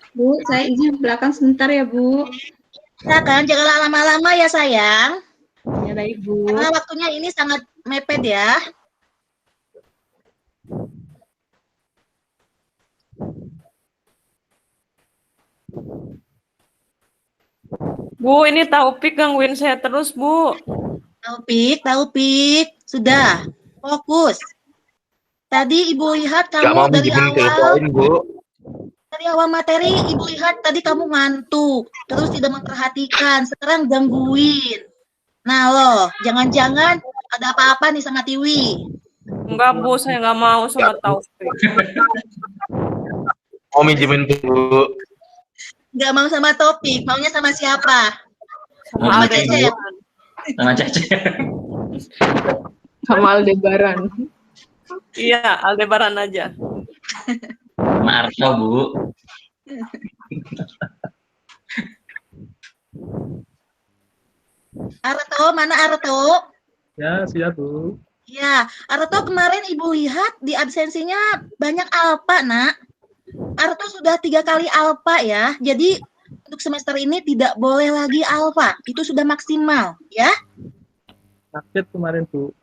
Bu, saya izin belakang sebentar ya Bu. Silakan, jangan lama-lama ya sayang. Ya baik Bu. Karena waktunya ini sangat mepet ya. Bu, ini Taufik gangguin saya terus, Bu. Taufik, sudah fokus. Tadi Ibu lihat Gak mau kamu dari minjemin awal, poin, Bu. dari awal materi Ibu lihat tadi kamu ngantuk, terus tidak memperhatikan, sekarang gangguin. Nah loh, jangan-jangan ada apa-apa nih sama Tiwi. Enggak, Bu, saya nggak mau sama Taufik. Mau minjemin, Bu. Nggak mau sama Taufik, maunya sama siapa? Sama Sama Cece Aldebaran. ya? Sama Cece. Sama Aldebaran. Iya, Aldebaran aja. Sama Arto, Bu. Arto, mana Arto? Ya, siap, Bu. Ya, Arto kemarin Ibu lihat di absensinya banyak alfa, nak. Arto sudah 3 kali alfa ya. Jadi untuk semester ini tidak boleh lagi alfa. Itu sudah maksimal ya. Sakit kemarin, Bu.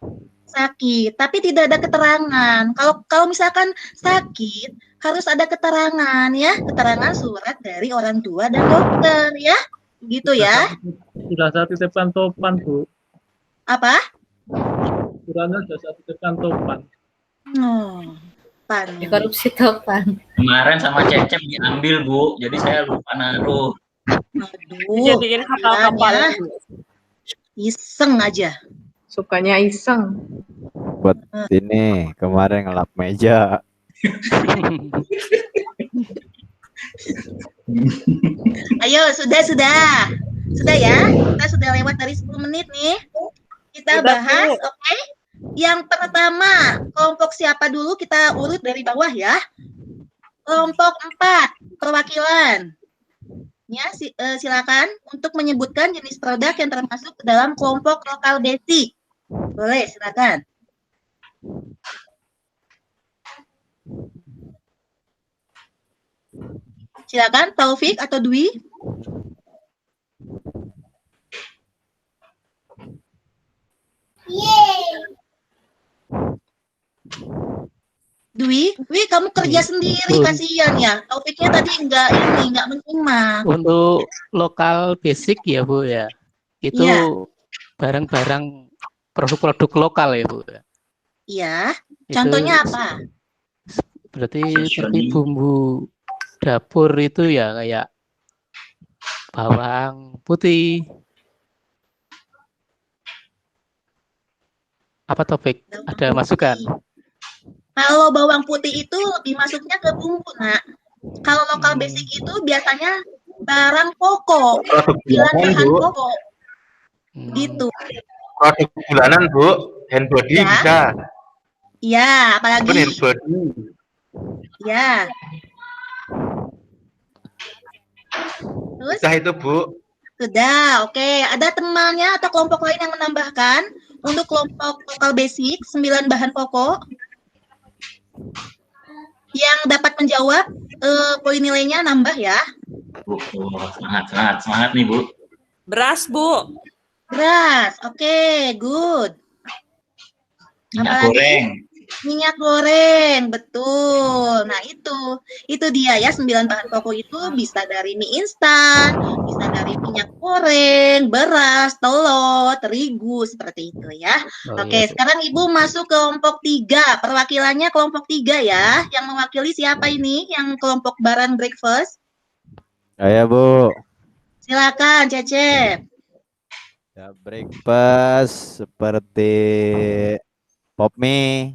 Sakit, tapi tidak ada keterangan. Kalau misalkan sakit harus ada keterangan ya. Keterangan surat dari orang tua dan dokter ya. Gitu ya. Sudah saya titipkan Topan, Bu. Apa? Suratnya sudah saya titipkan Topan. Oh, pan. Korupsi Topan. Kemarin sama Cecep diambil, Bu. Jadi saya lupa naruh. Aduh, Jadiin kapal ya. Iseng aja. Sukanya iseng. Buat ini kemarin ngelap meja. Ayo, sudah ya. Kita sudah lewat dari 10 menit nih. Kita Udah, bahas, Bu. oke? Yang pertama, kelompok siapa dulu? Kita urut dari bawah ya. Kelompok 4, perwakilan. Ya, silakan untuk menyebutkan jenis produk yang termasuk ke dalam kelompok lokal basic. Boleh, silakan. Silakan, Taufik atau Dwi. Dwi, kamu kerja sendiri, kasihan ya. Taufiknya tadi nggak menyimak. Untuk lokal basic ya Bu ya, itu Iya. barang-barang produk-produk lokal ya Bu. Iya. Itu Contohnya apa? berarti seperti bumbu dapur itu ya, kayak bawang putih. Apa topik? Ada masukan? Kalau bawang putih itu lebih masuknya ke bumbu, Nak. Kalau lokal basic itu biasanya barang pokok, bahan pokok. Gitu. Produk bulanan, Bu. Hand body Ya. bisa. Iya, apalagi? Hand body. Ya. Terus? Bisa itu, Bu. Sudah, oke. Ada temannya atau kelompok lain yang menambahkan untuk kelompok lokal basic 9 bahan pokok yang dapat menjawab poin nilainya nambah ya. Semangat nih Bu. Beras, Bu. Beras, oke, good. Minyak Apalagi? goreng. Minyak goreng, betul. Nah, itu dia ya, 9 bahan pokok itu bisa dari mie instan, bisa dari minyak goreng, beras, telur, terigu, seperti itu ya. Oh, Oke, iya, Bu. sekarang Ibu masuk kelompok 3. Perwakilannya kelompok 3 ya. Yang mewakili siapa ini? Yang kelompok barang breakfast? Saya Bu. Silakan, Cecep. Ya, breakfast seperti pop mie,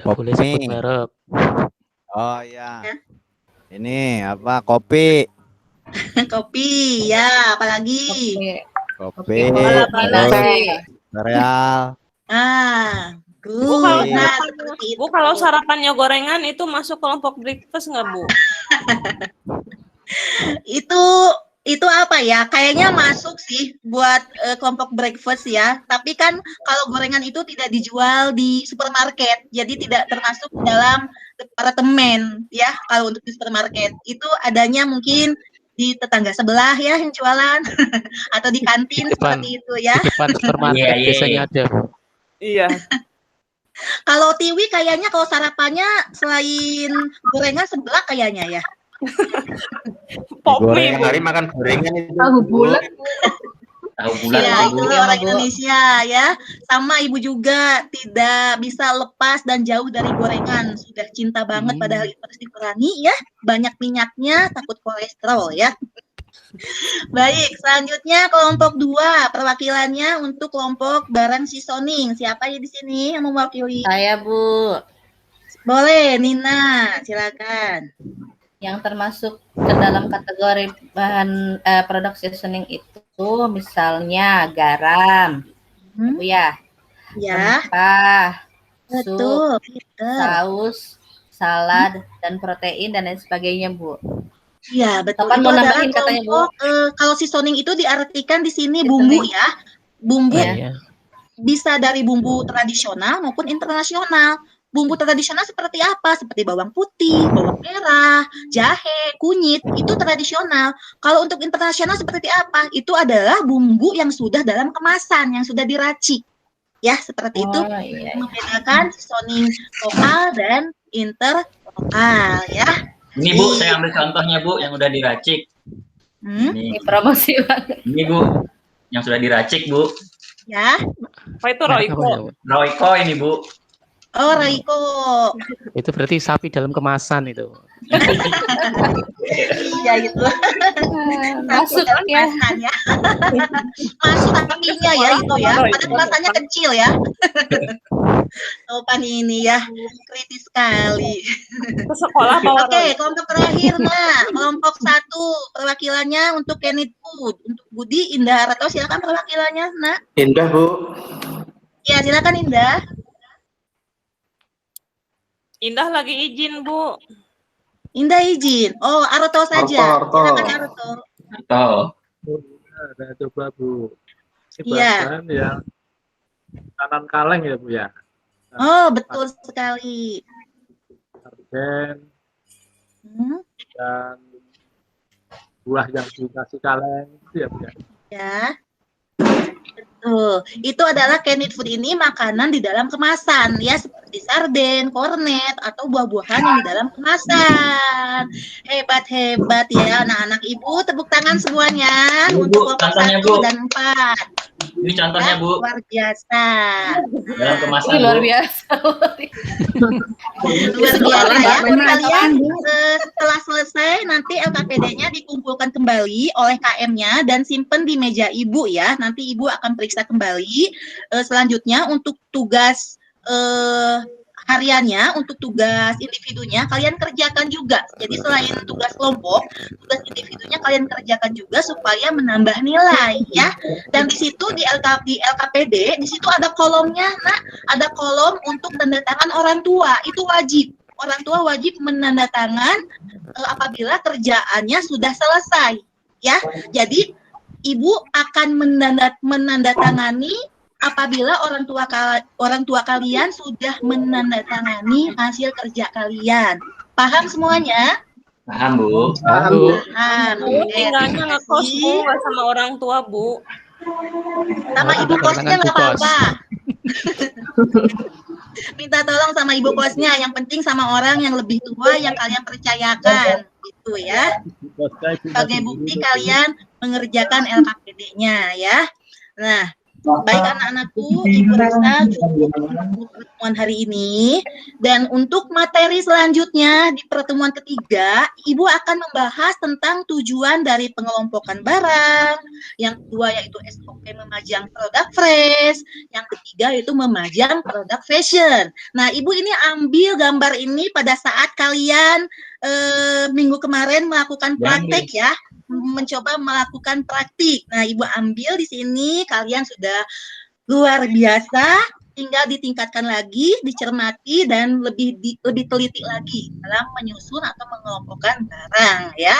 Nggak boleh sebut merek. Oh ya. Ini apa? Kopi. Kopi, ya, apalagi? Kopi. Sereal. Bu, kalau Bu, kalau sarapannya gorengan itu masuk kelompok breakfast nggak, Bu? Itu apa ya? Kayaknya masuk sih buat kelompok breakfast ya. Tapi kan kalau gorengan itu tidak dijual di supermarket, jadi tidak termasuk dalam departemen ya. Kalau untuk di supermarket itu adanya mungkin di tetangga sebelah ya yang jualan atau di kantin seperti itu ya. Di depan supermarket biasanya ada. Iya. Kalau Tiwi kayaknya kalau sarapannya selain gorengan sebelah kayaknya ya. Goreng hari makan gorengan itu. Tahu bulat. Tahu bulat. Ya, Bu. itu orang Indonesia ya. Sama Ibu juga tidak bisa lepas dan jauh dari gorengan. Sudah cinta banget padahal itu harus dikurangi ya. Banyak minyaknya, takut kolesterol ya. Baik, selanjutnya kelompok 2. Perwakilannya untuk kelompok barang seasoning. Siapa ya di sini yang mewakili? Saya, Bu. Boleh, Nina, silakan. Yang termasuk ke dalam kategori bahan produk seasoning itu misalnya garam, Bu ya, ya, rempah, betul, sup, saus, salad, dan protein dan lain sebagainya, Bu. Iya, betul. Kapan Itu mau adalah nambahin katanya, Bu? kelompok, kalau seasoning itu diartikan di sini bumbu ya. Bumbu bisa dari bumbu tradisional maupun internasional. Bumbu tradisional seperti apa? Seperti bawang putih, bawang merah, jahe, kunyit, itu tradisional. Kalau untuk internasional seperti apa? Itu adalah bumbu yang sudah dalam kemasan, yang sudah diracik. Ya, seperti itu. Membedakan seasoning lokal dan interlokal ya. Ini Bu, saya ambil contohnya Bu, yang udah diracik. Ini promosi banget. Ini Bu, yang sudah diracik Bu. Ya. Apa itu Royco? Royco ini Bu. Oh, Royco. Itu berarti sapi dalam kemasan itu. Iya itu. Masuk ya. Masuk sapinya ya itu ya. Padahal kemasannya kecil ya. Topan ini ya kritis sekali. Ke sekolah bawa Oke, kelompok terakhir nah, kelompok 1 perwakilannya untuk Kenit Food, untuk Budi, Indah, atau silakan perwakilannya, Nak. Indah, Bu. Ya, silakan Indah. Indah lagi izin, Bu. Indah izin. Oh, Aroto saja. Arto. Silakan Aroto. Atau Ada coba Bu. Ini Iya. bahan yang kanan kaleng ya Bu ya. Oh, betul sekali. Sarden Hmm, dan buah yang dikasih kaleng itu ya Bu ya. ya. Betul. Itu adalah canned food ini makanan di dalam kemasan ya, seperti sarden, kornet, atau buah-buahan yang di dalam kemasan. Hebat-hebat ya anak-anak Ibu, tepuk tangan semuanya Bu, untuk kelompok contohnya, 1 Bu. dan 4. ini contohnya, Bu, Luar biasa. dalam kemasan, Ini luar Bu. biasa. Luar biasa ya. Benar, Kalian Bu. setelah selesai nanti LKPD-nya dikumpulkan kembali oleh KM-nya dan simpen di meja Ibu ya. Nanti Ibu akan periksa kembali. Selanjutnya untuk tugas hariannya, untuk tugas individunya kalian kerjakan juga. Jadi selain tugas kelompok, tugas individunya kalian kerjakan juga supaya menambah nilai ya. Dan di situ di LKPD di situ ada kolomnya, nah ada kolom untuk tanda tangan orang tua. Itu wajib. Orang tua wajib menandatangan apabila kerjaannya sudah selesai ya. Jadi Ibu akan menandatangani apabila orang tua kalian sudah menandatangani hasil kerja kalian. Paham semuanya? Paham, Bu. Bu. Paham. Bu, Oke, tinggalnya terima ngekos, kasih. Bu, nggak sama orang tua, Bu. Sama ibu kosnya nggak Tangan apa-apa. Minta tolong sama ibu kosnya. Yang penting sama orang yang lebih tua yang kalian percayakan, gitu ya. Sebagai bukti kalian mengerjakan LKPD-nya ya. Nah, baik anak-anakku, Ibu rasa cukup untuk pertemuan hari ini. Dan untuk materi selanjutnya di pertemuan ketiga, Ibu akan membahas tentang tujuan dari pengelompokan barang. Yang kedua yaitu SOP memajang produk fresh. Yang ketiga yaitu memajang produk fashion. Nah, Ibu ini ambil gambar ini pada saat kalian minggu kemarin melakukan praktek ya. Mencoba melakukan praktik. Nah, Ibu ambil di sini, kalian sudah luar biasa, tinggal ditingkatkan lagi, dicermati, dan lebih teliti lagi dalam menyusun atau mengelompokkan barang ya.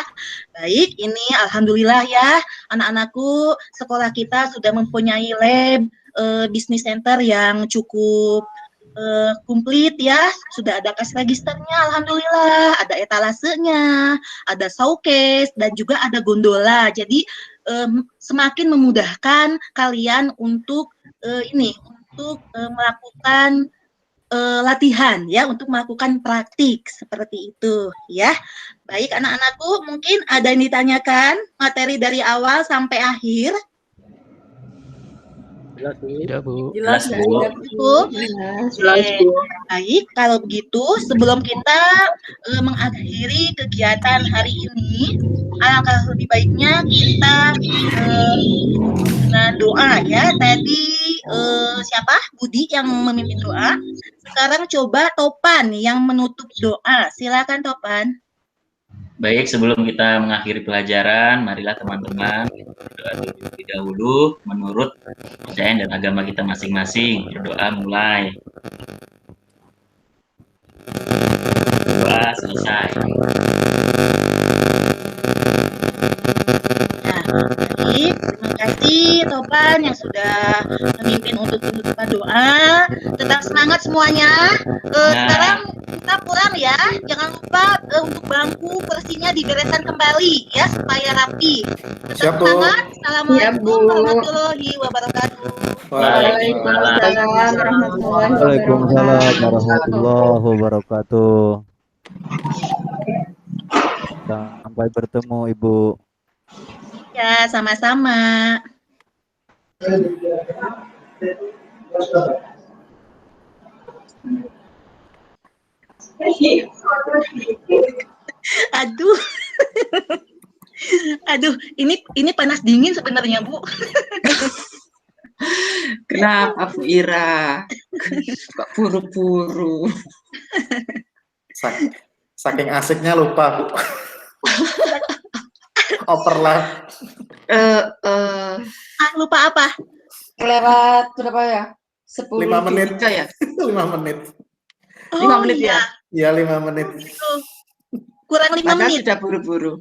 Baik, ini alhamdulillah ya, anak-anakku, sekolah kita sudah mempunyai lab business center yang cukup komplit ya, sudah ada cash registernya, alhamdulillah, ada etalasenya, ada showcase, dan juga ada gondola. Jadi semakin memudahkan kalian untuk melakukan latihan ya, untuk melakukan praktik seperti itu ya. Baik anak-anakku, mungkin ada yang ditanyakan materi dari awal sampai akhir. Tidak, Bu. Jelas, Bu. Jelas, Bu. Baik, kalau begitu sebelum kita mengakhiri kegiatan hari ini, alangkah lebih baiknya kita dengan doa ya. Tadi siapa? Budi yang memimpin doa. Sekarang coba Topan yang menutup doa. Silakan Topan. Baik, sebelum kita mengakhiri pelajaran, marilah teman-teman kita berdoa terlebih dahulu menurut kepercayaan dan agama kita masing-masing. Berdoa mulai. Doa selesai. Nah, baik, terima kasih Topan yang sudah memimpin untuk penutupan doa. Tetap semangat semuanya. Sekarang kita pulang ya. Jangan lupa untuk bangku kursinya dibereskan kembali ya supaya rapi. Tetap Siap, Bu. semangat. Assalamualaikum Siap, Bu. warahmatullahi wabarakatuh. Waalaikumsalam warahmatullahi Waalaikumsalam wabarakatuh. warahmatullahi wabarakatuh. Sampai bertemu, Ibu. Ya, sama-sama. Aduh. Aduh, ini panas dingin sebenarnya, Bu. Kenapa Bu Ira? Kok buru-buru? Saking asiknya lupa, Bu. Oper lah. Lupa apa? Kelewat berapa ya? 10 5 menit. ya? 5 menit. 5 menit ya? Iya, 5 menit. Kurang 5 Padahal menit. sudah buru-buru.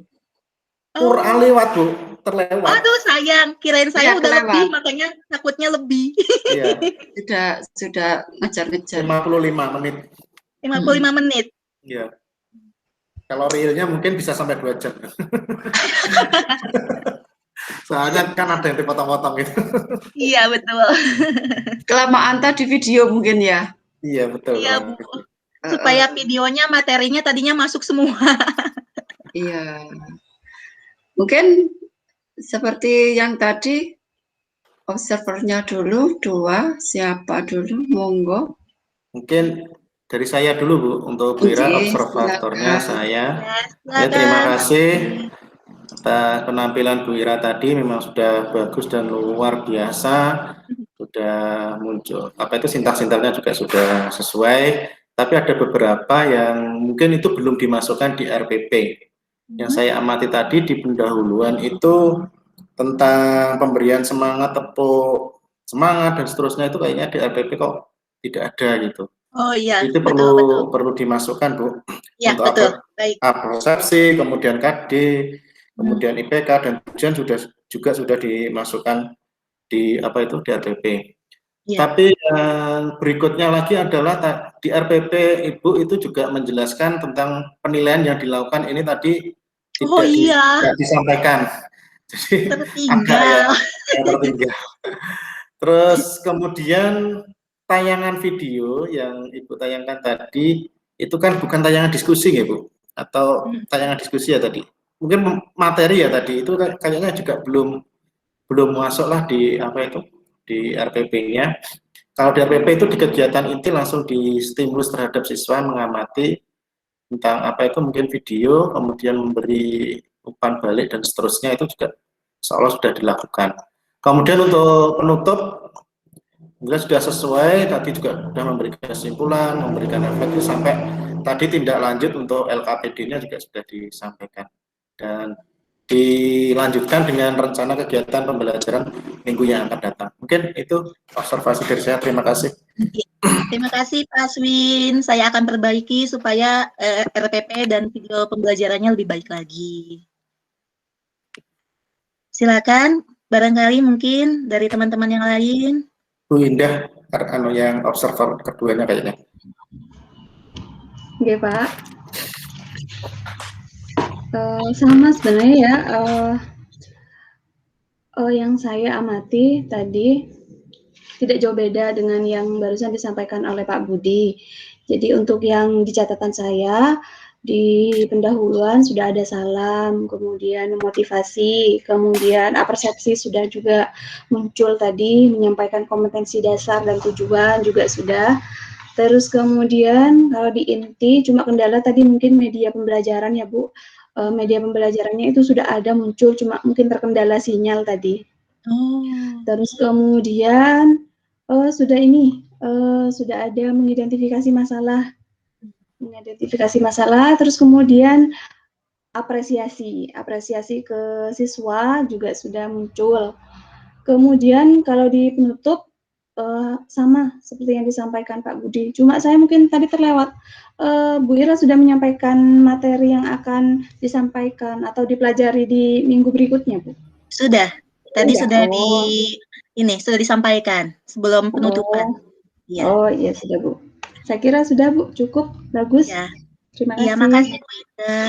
Kurang lewat, Bu. Terlewat. Aduh, sayang. Kirain saya Iya, udah kelewat. lebih, makanya takutnya lebih. Iya. Sudah ngejar-ngejar. 55 menit. 55 menit. Iya. Kalau realnya mungkin bisa sampai 2 jam. Soalnya kan ada yang dipotong-potong gitu. Iya, betul. Kelamaan tadi video mungkin ya? Iya, betul. Iya, Bu. Supaya videonya, materinya tadinya masuk semua. Iya. Mungkin seperti yang tadi, observernya dulu, 2, siapa dulu, monggo. Mungkin dari saya dulu, Bu, untuk Bu Ira, Oke, observatornya silakan. saya. Ya, Terima kasih atas penampilan Bu Ira tadi, memang sudah bagus dan luar biasa. Sudah muncul, sintak-sintaknya juga sudah sesuai, tapi ada beberapa yang mungkin itu belum dimasukkan di RPP. Yang saya amati tadi di pendahuluan itu tentang pemberian semangat, tepuk semangat dan seterusnya, itu kayaknya di RPP kok tidak ada gitu. Oh iya, Itu betul. perlu dimasukkan, Bu. Ya, untuk betul. Baik. persepsi, kemudian KD, kemudian IPK dan ujian juga sudah dimasukkan di di RPP. Tapi yang berikutnya lagi adalah di RPP Ibu itu juga menjelaskan tentang penilaian yang dilakukan ini tadi tidak disampaikan. Jadi tertinggal. Tertinggal. Terus kemudian tayangan video yang Ibu tayangkan tadi itu kan bukan tayangan diskusi ya, Bu? Atau tayangan diskusi ya tadi? Mungkin materi ya tadi itu kayaknya juga belum masuklah di di RPP-nya. Kalau di RPP itu di kegiatan inti langsung di stimulus terhadap siswa mengamati tentang mungkin video, kemudian memberi umpan balik dan seterusnya, itu juga seolah sudah dilakukan. Kemudian untuk penutup sudah sesuai, tadi juga sudah memberikan kesimpulan, memberikan efek sampai tadi tindak lanjut untuk LKPD-nya juga sudah disampaikan. Dan dilanjutkan dengan rencana kegiatan pembelajaran minggu yang akan datang. Mungkin itu observasi dari saya. Terima kasih. Terima kasih Pak Aswin. Saya akan perbaiki supaya RPP dan video pembelajarannya lebih baik lagi. Silakan, barangkali mungkin dari teman-teman yang lain. Bu Indah, yang observer keduanya kayaknya. Oke, Pak. Sama sebenarnya ya, yang saya amati tadi tidak jauh beda dengan yang barusan disampaikan oleh Pak Budi. Jadi untuk yang di catatan saya, di pendahuluan sudah ada salam, kemudian motivasi, kemudian persepsi sudah juga muncul tadi, menyampaikan kompetensi dasar dan tujuan juga sudah. Terus kemudian kalau di inti, cuma kendala tadi mungkin media pembelajaran ya Bu, media pembelajarannya itu sudah ada muncul, cuma mungkin terkendala sinyal tadi. Terus kemudian sudah ada mengidentifikasi masalah, terus kemudian apresiasi ke siswa juga sudah muncul. Kemudian kalau di penutup sama seperti yang disampaikan Pak Budi, cuma saya mungkin tadi terlewat. Bu Ira sudah menyampaikan materi yang akan disampaikan atau dipelajari di minggu berikutnya, Bu? Sudah. Tadi sudah sudah disampaikan sebelum penutupan. Oh iya sudah Bu. Saya kira sudah Bu, cukup bagus. Ya. Terima kasih. Iya, makasih Bu Ira.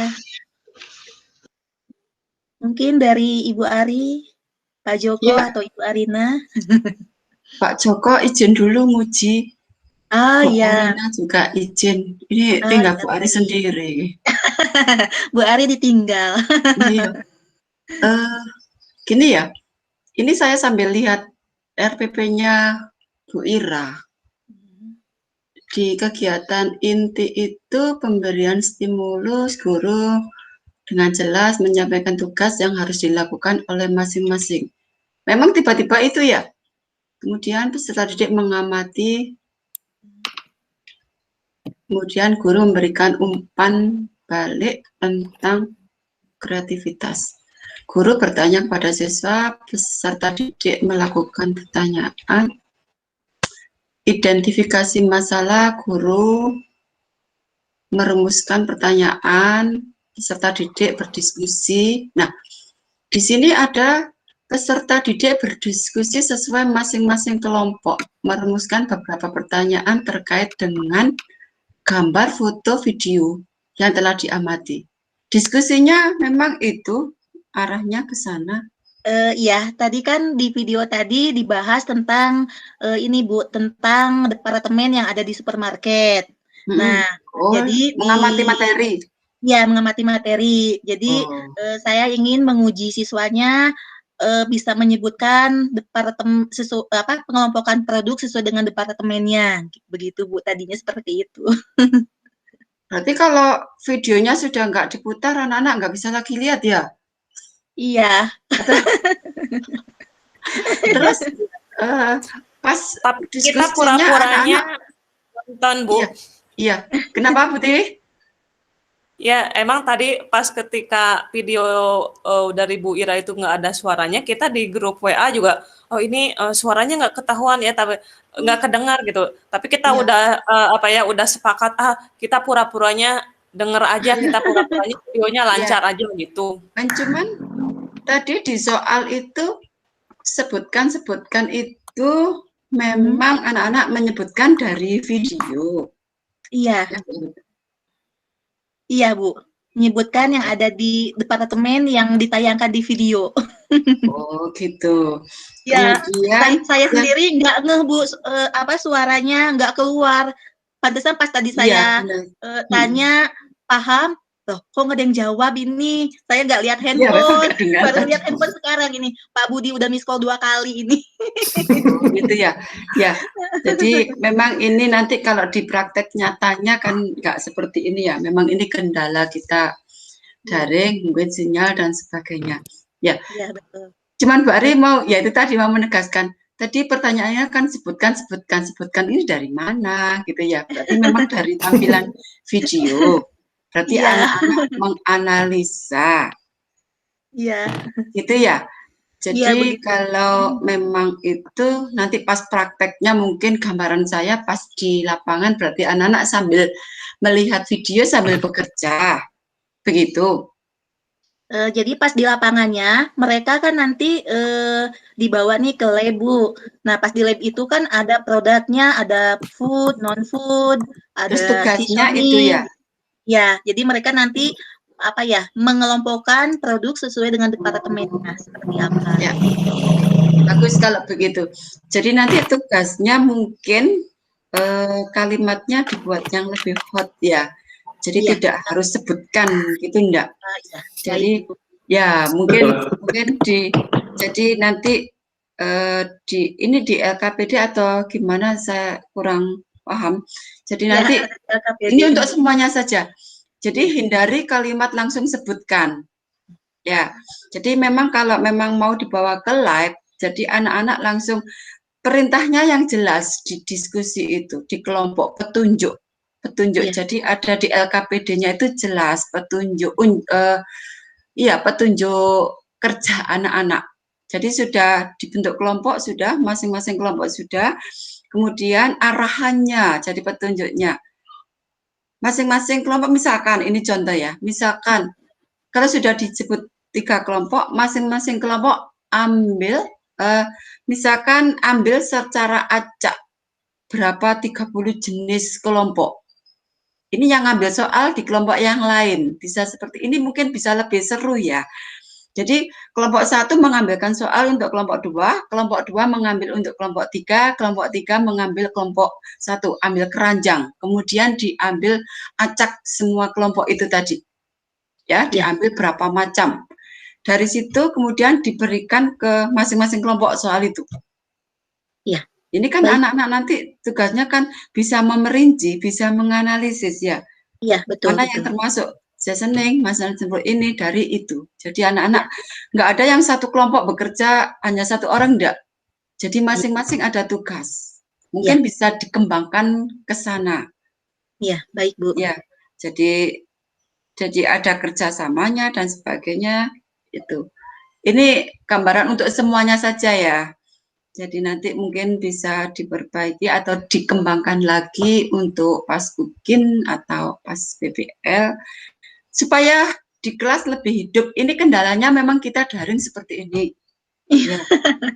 Mungkin dari Ibu Ari, Pak Joko atau Ibu Arina. Pak Joko izin dulu muji. Oh Bu iya. Arina juga izin. Ini tinggal Bu Ari sendiri. Bu Ari ditinggal. Iya. Gini ya, ini saya sambil lihat RPP-nya Bu Ira. Di kegiatan inti itu pemberian stimulus guru dengan jelas menyampaikan tugas yang harus dilakukan oleh masing-masing. Memang tiba-tiba itu ya. Kemudian peserta didik mengamati, kemudian guru memberikan umpan balik tentang kreativitas. Guru bertanya kepada siswa, peserta didik melakukan pertanyaan, identifikasi masalah, guru merumuskan pertanyaan, peserta didik berdiskusi. Nah, di sini ada peserta didik berdiskusi sesuai masing-masing kelompok, merumuskan beberapa pertanyaan terkait dengan gambar, foto, video yang telah diamati. Diskusinya memang itu arahnya ke sana. Ya, tadi kan di video tadi dibahas tentang ini Bu, tentang departemen yang ada di supermarket. Nah, jadi mengamati materi. Ya, mengamati materi. Jadi saya ingin menguji siswanya bisa menyebutkan departemen pengelompokan produk sesuai dengan departemennya. Begitu Bu, tadinya seperti itu. Berarti kalau videonya sudah nggak diputar, anak-anak nggak bisa lagi lihat ya? Iya. Terus pas Tapi kita diskusinya pura-puranya anak-anak nonton, Bu. Iya. Kenapa Putih? Ya, emang tadi pas ketika video dari Bu Ira itu nggak ada suaranya, kita di grup WA juga, oh ini suaranya nggak ketahuan ya, tapi nggak kedengar gitu. Tapi kita udah udah sepakat, kita pura-puranya denger aja, kita pura-puranya videonya lancar aja gitu. Cuman tadi di soal itu sebutkan itu memang anak-anak menyebutkan dari video. Iya. Iya, Bu. Menyebutkan yang ada di departemen yang ditayangkan di video. Oh, gitu. Ya, Kemudian saya sendiri nggak ngeh, Bu, suaranya nggak keluar. Pantesan pas tadi saya tanya, paham? Loh, kok nggak ada yang jawab ini? Saya nggak lihat handphone, baru lihat handphone sekarang ini. Pak Budi udah miss call 2 kali ini. Gitu ya. Ya, jadi memang ini nanti kalau di praktek nyatanya kan nggak seperti ini ya. Memang ini kendala kita daring, mungkin sinyal dan sebagainya. Ya. Iya, betul. Cuman Mbak Ari ya itu tadi mau menegaskan. Tadi pertanyaannya kan sebutkan ini dari mana gitu ya. Berarti memang dari tampilan video. Berarti anak-anak menganalisa. Iya. Gitu ya. Jadi kalau memang itu nanti pas prakteknya mungkin gambaran saya pas di lapangan berarti anak-anak sambil melihat video sambil bekerja. Begitu. Jadi pas di lapangannya mereka kan nanti dibawa nih ke lab, Bu. Nah, pas di lab itu kan ada produknya, ada food, non food, ada terus tugasnya seasoning. itu ya. Ya, jadi mereka nanti mengelompokkan produk sesuai dengan departemennya seperti apa. Ya. Bagus kalau begitu. Jadi nanti tugasnya mungkin kalimatnya dibuat yang lebih hot ya. Jadi tidak harus sebutkan gitu enggak. Jadi ya mungkin jadi nanti di LKPD atau gimana saya kurang paham. Jadi nanti ini untuk semuanya saja. Jadi hindari kalimat langsung sebutkan. Ya. Jadi memang kalau memang mau dibawa ke live, jadi anak-anak langsung perintahnya yang jelas di diskusi itu, di kelompok petunjuk. Jadi ada di LKPD-nya itu jelas petunjuk petunjuk kerja anak-anak. Jadi sudah dibentuk kelompok, sudah masing-masing kelompok sudah. Kemudian arahannya jadi petunjuknya. Masing-masing kelompok misalkan ini contoh ya. Misalkan kalau sudah disebut 3 kelompok, masing-masing kelompok ambil misalkan ambil secara acak berapa 30 jenis kelompok. Ini yang ngambil soal di kelompok yang lain. Bisa seperti ini mungkin bisa lebih seru ya. Jadi kelompok 1 mengambilkan soal untuk kelompok 2, kelompok 2 mengambil untuk kelompok 3, kelompok 3 mengambil kelompok 1, ambil keranjang. Kemudian diambil acak semua kelompok itu tadi. Ya, diambil berapa macam. Dari situ kemudian diberikan ke masing-masing kelompok soal itu. Iya. Ini kan anak-anak nanti tugasnya kan bisa memerinci, bisa menganalisis ya. Iya, betul. Mana yang termasuk seasoning, masalah jemput ini dari itu. Jadi anak-anak nggak ada yang satu kelompok bekerja hanya 1 orang enggak. Jadi masing-masing ada tugas. Mungkin bisa dikembangkan ke sana. Iya, baik Bu. Ya, jadi ada kerjasamanya dan sebagainya itu. ini gambaran untuk semuanya saja ya. Jadi nanti mungkin bisa diperbaiki atau dikembangkan lagi untuk pas UGIN atau pas PBL supaya di kelas lebih hidup. Ini kendalanya memang kita daring seperti ini. Ya.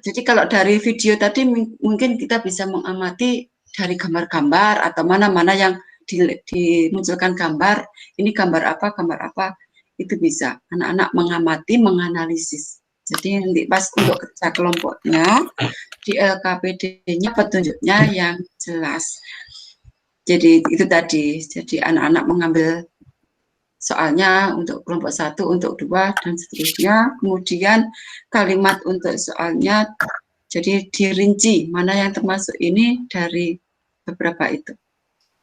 Jadi kalau dari video tadi mungkin kita bisa mengamati dari gambar-gambar atau mana-mana yang dimunculkan gambar, ini gambar apa, itu bisa anak-anak mengamati, menganalisis. Jadi nanti pas untuk kerja kelompoknya di LKPD-nya petunjuknya yang jelas. Jadi itu tadi, jadi anak-anak mengambil soalnya untuk kelompok 1, untuk 2 dan seterusnya. Kemudian kalimat untuk soalnya jadi dirinci mana yang termasuk ini dari beberapa itu.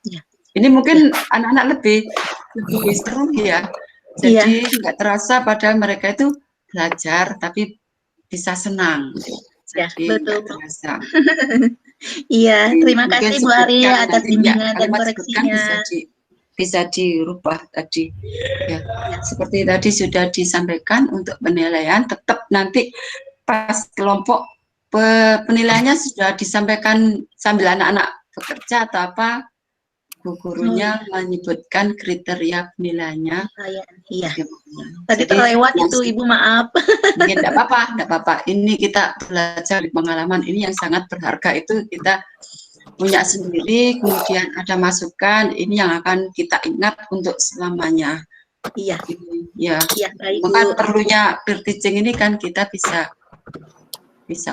Ya. Ini mungkin anak-anak lebih seru ya. Jadi nggak terasa padahal mereka itu belajar tapi bisa senang. Ya, Jadi betul. nggak terasa. Iya, terima kasih Bu Ari atas bimbingan dan kalimat koreksinya. Bisa dirubah tadi. Ya, seperti tadi sudah disampaikan untuk penilaian, tetap nanti pas kelompok penilaiannya sudah disampaikan sambil anak-anak bekerja atau apa, Bu gurunya menyebutkan kriteria penilaiannya. Iya. Tadi terlewat itu Ibu, maaf. Mungkin enggak apa-apa. Ini kita belajar di pengalaman ini yang sangat berharga itu kita punya sendiri, kemudian ada masukan, ini yang akan kita ingat untuk selamanya. Iya. Ya. Iya, baik, Maka Bu. perlunya peer teaching ini kan kita bisa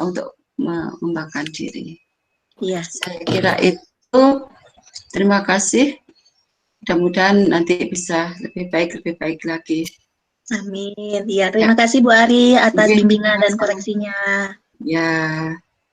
untuk mengembangkan diri. Iya. Saya kira itu. Terima kasih. Mudah-mudahan nanti bisa lebih baik lagi. Amin. Ya, terima kasih Bu Ari atas bimbingan dan koreksinya. Ya.